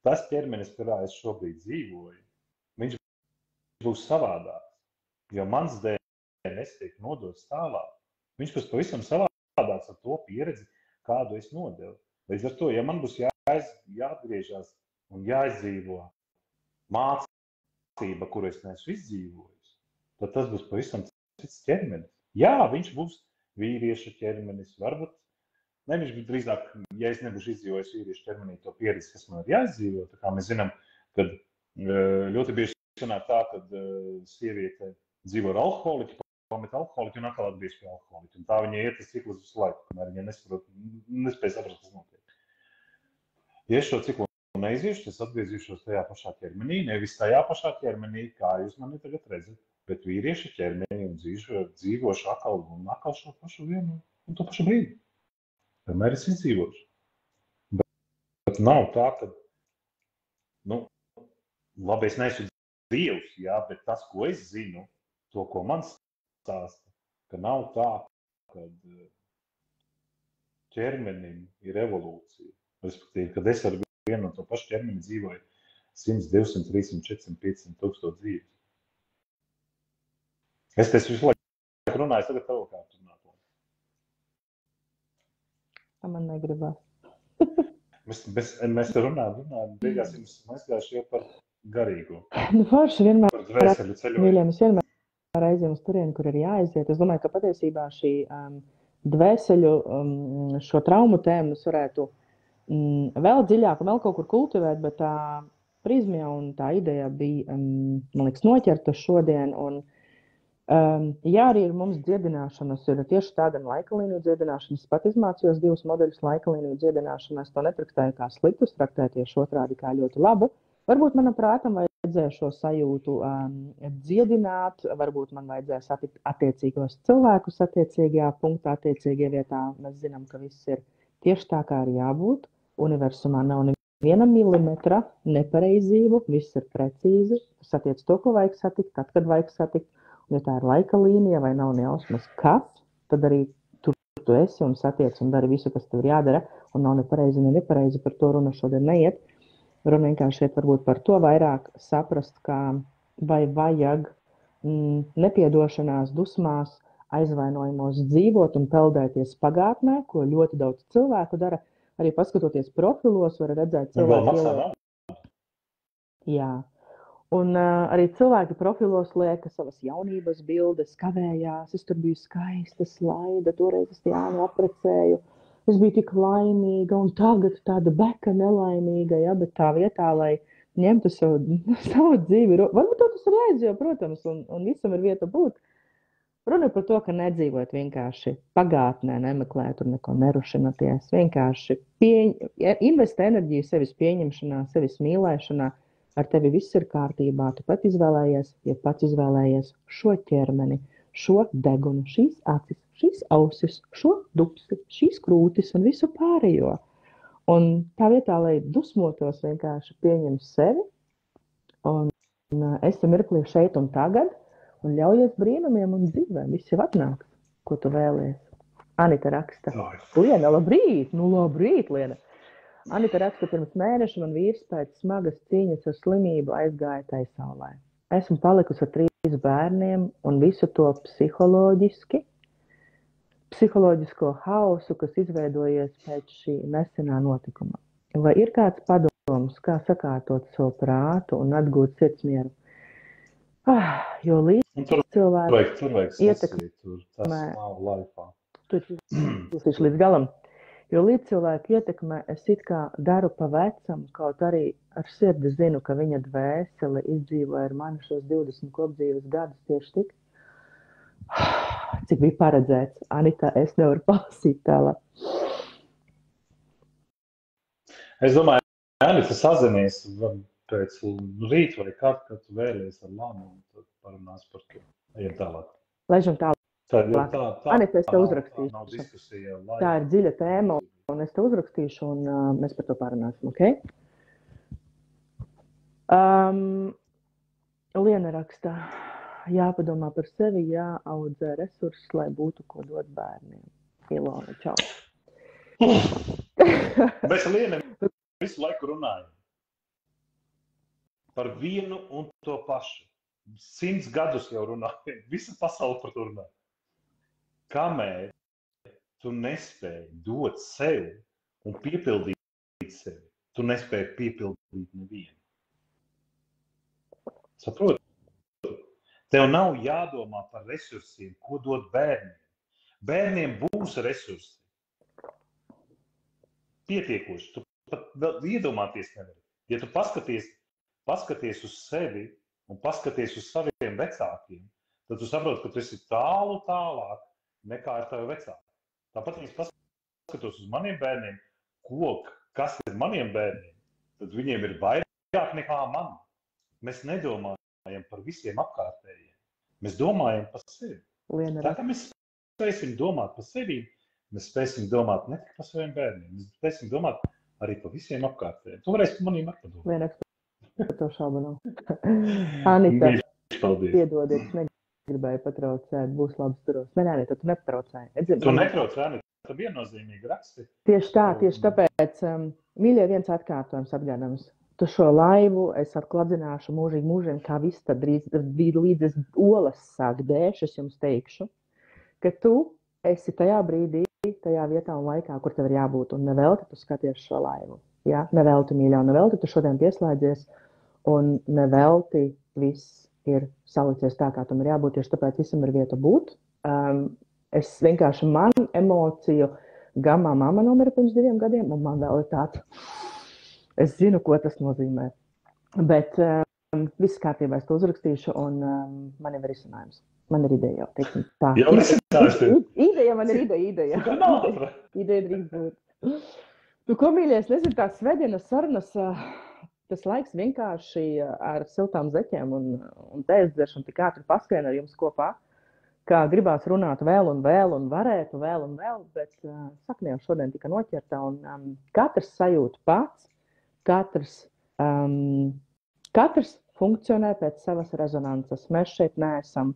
tas ķermenis, kurā es šobrīd dzīvoju, viņš būs savādāks. Jo mans DNS tiek nodots tālāk. Viņš būs pavisam savādāks ar to pieredzi, kādu es nodevu. Līdz ar to, ja man būs jāatgriežas un jāizdzīvo mācība, kuru es neesmu izdzīvojis, tad tas būs pavisam cits ķermenis. Jā, viņš būs vīrieša ķermenis, varbūt, ne viņš būs drīzāk, ja es nebūšu izdzīvojis vīrieša ķermenī to pieredzi, kas man ir jāizdzīvo. Tā kā mēs zinām, kad ļoti bieži sanāk tā, kad sieviete dzīvo ar alkoholiķu, pamet alkoholiķu un atkal atgriež pie alkoholiķu. Un tā viņa iet uz ciklus visu laiku, kamēr viņa nespēj saprast, kas notiek. Ja es šo ciklu neiziešu, es atgriezīšos tajā pašā ķermenī, nevis tajā pašā ķermenī, kā jūs mani tagad redzat, bet vīrieša ķermenī un dzīvošu atkal un atkal šo pašu vienu un to pašu brīdi. Vienmēr es izdzīvošu. Bet nav tā, ka, labi, es neesmu Dievs, jā, bet tas, ko es zinu, to, ko man stāsta, ka nav tā, ka ķermenim ir evolūcija. Respektīvi, kad es ar vienu un to pašu ķermeni dzīvoju 100, 200, 300, 400, 500 tūkstoši dzīves. Es te visu laiku runāju, tagad tev kā runāt. Man negribas. Mēs te runājam, beigās jums aizgājuši jau par garīgo. Forši vienmēr par dvēseli ceļojumu. Mīļiem, es vienmēr aizjām uz turieni, kur ir jāaiziet. Es domāju, ka patiesībā šī dvēseļu šo traumu tēmu varētu vēl dziļāk un vēl kaut kur kultivēt, bet tā prizma un tā ideja bija, man liekas, noķerta šodien. Un, jā, arī ir mums dziedināšanas, ir tieši tā gan laika līniju dziedināšanas. Pat izmācījos 2 modeļus laika līniju dziedināšanu. Es to netraktēju kā sliktu, traktēju tieši otrādi kā ļoti labu. Varbūt manam prātam vajadzēja šo sajūtu dziedināt, varbūt man vajadzēja satikt attiecīgos cilvēkus attiecīgajā punktā, attiecīgajā vietā. Mēs zinām, ka viss ir tieši tā, kā ir jābūt. Universumā nav neviena milimetra nepareizību, viss ir precīzi, tu satiec to, ko vajag satikt, tad, kad vajag satikt, un ja tā ir laika līnija vai nav nejausmas kas, tad arī tur tu esi un satiec un dari visu, kas tev ir jādara, un nav nepareizi, nepareizi, par to runa šodien neiet. Runa vienkārši šeit varbūt par to vairāk saprast, kā vai vajag nepiedošanās, dusmās, aizvainojumos dzīvot un peldēties pagātnē, ko ļoti daudz cilvēku dara. Arī paskatoties profilos, var redzēt cilvēku. Jā. Un arī cilvēki profilos lieka savas jaunības bildes, kavējās, es tur biju skaista, slaida, toreiz es Jānu apprecēju, es biju tik laimīga un tagad tāda beka nelaimīga, ja, bet tā vietā, lai ņemtu savu dzīvi, varbūt to tas ir jāizdzīvo, protams, un visam ir vieta būt. Runa par to, ka nedzīvot vienkārši pagātnē, nemeklēt un neko nerušināties, vienkārši investē enerģiju sevis pieņemšanā, sevis mīlēšanā, ar tevi viss ir kārtībā, tu pat izvēlējies, ja pats izvēlējies šo ķermeni, šo degunu, šīs acis, šīs ausis, šo dupsi, šīs krūtis un visu pārējo. Un tā vietā, lai dusmotos, vienkārši pieņem sevi un esi mirklī šeit un tagad, un ļaujies brīnumiem un dzīvēm. Viss jau atnāks, ko tu vēlies. Anita raksta. Liena, labrīt! Nu, labrīt, Liena! Anita raksta, pirms mēneša man vīrs pēc smagas cīņas ar slimību aizgāja tai saulē. Esmu palikusi ar 3 bērniem un visu to psiholoģisko hausu, kas izveidojies pēc šī nesenā notikuma. Vai ir kāds padoms, kā sakārtot savu prātu un atgūt sirdsmieru? Jo līdz cilvēks ietekmē, līdz galam, jo līdz cilvēku ietekmē es it kā daru pa vecam, kaut arī ar sirdi zinu, ka viņa dvēsele izdzīvoja ar mani šos 20 kopdzīves gadus tieši tik. Cik bija paredzēts, Anita, es nevaru palasīt tālāk. Es domāju, Anita, sazinies pēc rīta vai kad tu vēlies ar Lanu un tad parunās par to. Ejam tālāk. Laižam tālāk. Anita, es te uzrakstīšu. Nav diskusija. Tā ir dziļa tēma un es te uzrakstīšu un mēs par to parunāsim, ok? Liena raksta, jāpadomā par sevi, jāaudzē resursus, lai būtu ko dot bērniem. Ilona, čau. Mēs Lienam visu laiku runājam par vienu un to pašu. 100 gadus jau runājam. Visa pasaule par to runā. Kamēr tu nespēji dot sev un piepildīt sevi, tu nespēji piepildīt nevienu. Saproti? Tev nav jādomā par resursiem, ko dot bērniem. Bērniem būs resursi. Pietiekoši. Tu pat vēl iedomāties nevari. Ja tu paskaties uz sevi un paskaties uz saviem vecākiem, tad tu saproti, ka tu esi tālāk nekā ar tavu vecāku. Tāpat, ja es paskatos uz maniem bērniem, kas ir maniem bērniem, tad viņiem ir vairāk nekā man. Mēs nedomājam par visiem apkārtējiem. Mēs domājam par sevi. Tā kā mēs spēsim domāt par sevi, mēs spēsim domāt ne tikai par saviem bērniem, mēs spēsim domāt arī par visiem apkārtējiem. Tu varēsi par maniem atpadomāt. Par to šaubu nav. Anita, piedodiet, es negribēju patraucēt, būs labs turos. Nē, tu nepatraucēji. Tu netraucēji, Anita, tu viennozīmīgi raksti. Tieši tāpēc, mīļie, viens atkārtojums atgādams. Tu šo laivu es atkladzināšu mūžiem, kā viss tad līdz es olas sāk dēš, es jums teikšu, ka tu esi tajā brīdī, tajā vietā un laikā, kur tev ir jābūt, un nevelti tu skaties šo laivu. Jā, nevelti, mīļā, nevelti tu šodien pieslēdzies, un nevelti viss ir salicies tā, kā tam ir jābūt, tieši tāpēc visam ir vieta būt. Es vienkārši man emociju gamā mamma nomira pirms 2 gadiem, un man vēl ir tāds, es zinu, ko tas nozīmē. Bet viss kārtībā es to uzrakstīšu, un man jau ir risinājums. Man ir ideja jau, teiksim tā. Jau risinājums. Ideja, man ir ideja. Ideja drīkst būt. Tu, ko mīļies, nezinu, tās svētdienas sarunas, tas laiks vienkārši ar siltām zeķēm un tēzdzeršanu tik ātri paskrien ar jums kopā, kā gribās runāt vēl un varētu vēl, bet sakne jau šodien tika noķerta un katrs sajūt pats, katrs funkcionē pēc savas rezonances. Mēs šeit neesam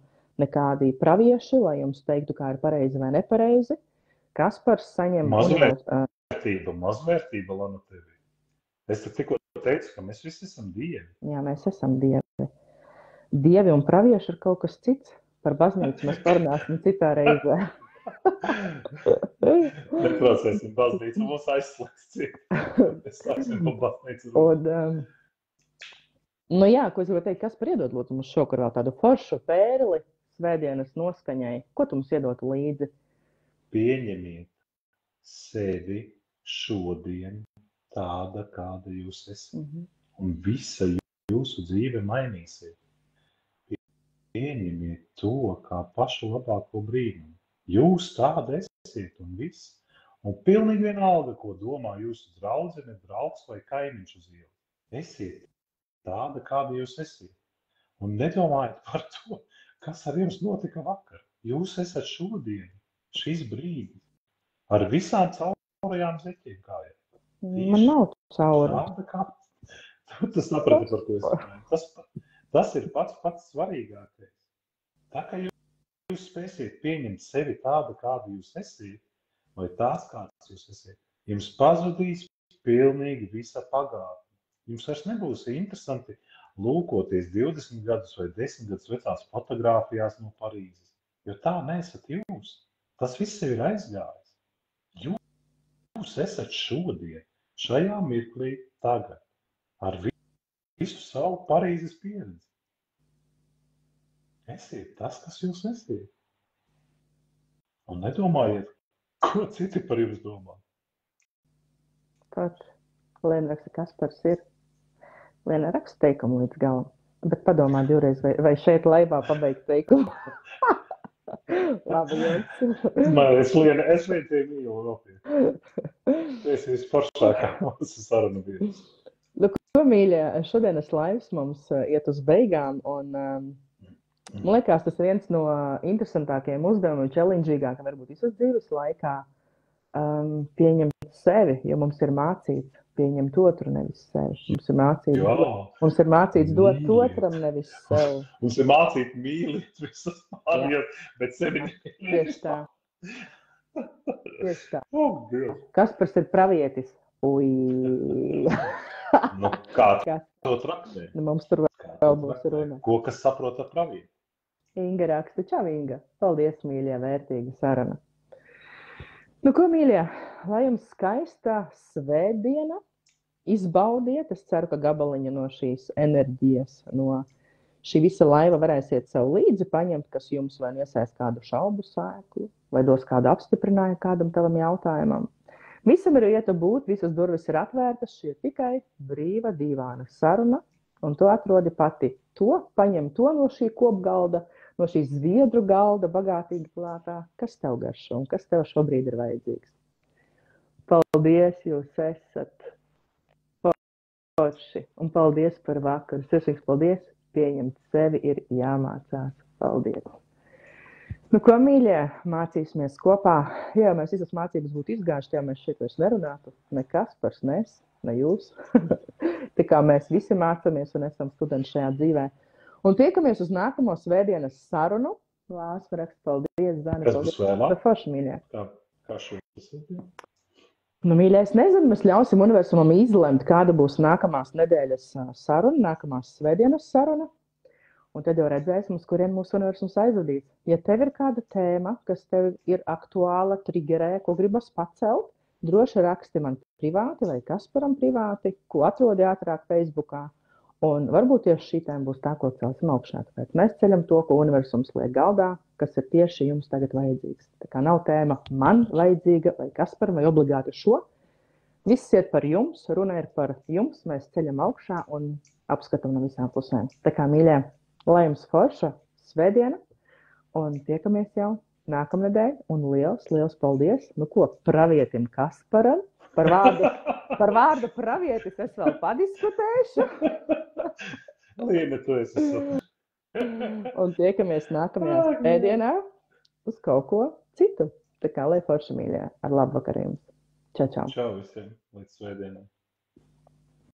nekādi pravieši, lai jums teiktu, kā ir pareizi vai nepareizi. Kaspars saņem... Mazvērtība, Lana, tevi. Es tikko teicu, ka mēs visi esam dievi. Jā, mēs esam dievi. Dievi un pravieši ir kaut kas cits. Par baznīcu mēs parunāsim citā reizē. Neprocēsim baznīcu, mums aizslēgs ciet. Es sāksim pa baznīcu. Nu jā, ko es varu teikt, kas par iedod lūdzu mums šokar vēl tādu foršu pērli svētdienas noskaņai? Ko tu mums iedot līdzi? Pieņemiet sevi šodien tāda, kāda jūs esat. Un visa jūsu dzīve mainīsiet. Pieņemiet to kā pašu labāko brīnumu. Jūs tāda esiet un viss. Un pilnīgi vienalga, ko domā jūsu draudzene, draugs vai kaimiņš uz ielas. Esiet tāda, kāda jūs esiet. Un nedomājiet par to, kas ar jums notika vakar. Jūs esat šodien, šis brīdis, ar visām caurajām zeķiem kājām. Man nav caura. Tāda kā... Tu saprati, par ko es runāju. Tas ir pats svarīgākais. Tā kā jūs spēsiet pieņemt sevi tādu, kādu jūs esiet, vai tās, kādas jūs esiet, jums pazudīs pilnīgi visa pagātne. Jums vairs nebūs interesanti lūkoties 20 gadus vai 10 gadus vecās fotogrāfijās no Parīzes, jo tā nesat jūs. Tas viss jau ir aizgājis. Jūs esat šodien, šajā mirklī, tagad, ar visu savu Parīzes pieredzi. Esiet tas, kas jūs esiet. Un nedomājiet, ko citi par jums domā. Pat Lēna raksta, Kaspars ir. Lēna raksta teikumu līdz galam. Bet padomā divreiz, vai šeit laivā pabeigt teikumu. Labi, jums. Es vien tie mīlu nopietni. Es visforšākā mūsu sarunu biedrs. Nu, ko mīļie, šodienas laivs mums iet uz beigām, un man liekas, tas viens no interesantākajiem uzdevumiem, challengeīgākam varbūt visas dzīves laikā, pieņemt sevi, jo mums ir mācīts pieņemt otru, nevis sevi. Mums ir mācīts dot otram, nevis sevi. Mums ir mācīt mīlīt visas pārējos, bet sevi nemīlīt. Tieši tā. Tieši tā. Oh, Dievs. Kaspars ir pravietis. Ui. Nu, kā to traktē? Nu, mums tur vēl būs runa. Ko, kas saprot ar pravieti? Inga raksta. Čau, Inga. Paldies, mīļie, vērtīga saruna. Nu, ko, mīļie, lai jums skaista svētdiena, izbaudiet. Es ceru, ka gabaliņa no šīs enerģijas, no šī visa laiva varēsiet sev līdzi paņemt, kas jums vai iesēs kādu šaubu sēklu, vai dos kādu apstiprinājumu kādam tavam jautājumam. Visam ir vieta būt, visas durvis ir atvērtas, šī ir tikai brīva dīvāna saruna, un tu atrodi pati to, paņem to no šī kopgalda, no šī zviedru galda, bagātīgi plātā, kas tev garšo un kas tev šobrīd ir vajadzīgs. Paldies, jūs esat forši, un paldies par vakaru. Sirsnīgs paldies, pieņemt sevi ir jāmācās. Paldies. Nu, ko, mīļie, mācīsimies kopā. Jā, mēs visas mācības būtu izgājuši, ja mēs šeit vairs nerunātu. Ne Kaspars, ne jūs. Tā kā mēs visi mācāmies un esam studenti šajā dzīvē. Un tiekamies uz nākamo svētdienas sarunu. Lāsma raksta, paldies, Zani. Kas būs vēlāk? Forši, mīļie. Kā šodien? Nu, mīļie, es nezinu, mēs ļausim universumam izlemt, kāda būs nākamās nedēļas saruna, nākamās svētdienas saruna. Un tad jau redzēsim, uz kuriem mūsu universums aizvadīs. Ja tev ir kāda tēma, kas tev ir aktuāla, trigerē, ko gribas pacelt, droši raksti man privāti vai Kasparam privāti, ko atrodi ātrāk Facebookā. Un varbūt tieši šī tēma būs tā, ko celsim augšā. Tāpēc mēs ceļam to, ko universums liek galdā, kas ir tieši jums tagad vajadzīgs. Tā kā nav tēma man vajadzīga vai Kasparam vai obligāti šo. Viss iet par jums, runa ir par jums, mēs ceļam augšā un apskatam no visām pusēm. Tā kā, mīļie, lai jums forša svētdiena un tiekamies jau nākamnedēļ un liels paldies. Nu ko, pravietim Kasparam, par vārdu pravietis es vēl padiskutēšu. Līna, tu esi super. Un tiekamies nākamajā svētdienā uz kaut ko citu. Tā kā lai forša, mīļie, ar labu vakaru jums. Čau, čau. Čau visiem, līdz svētdienai.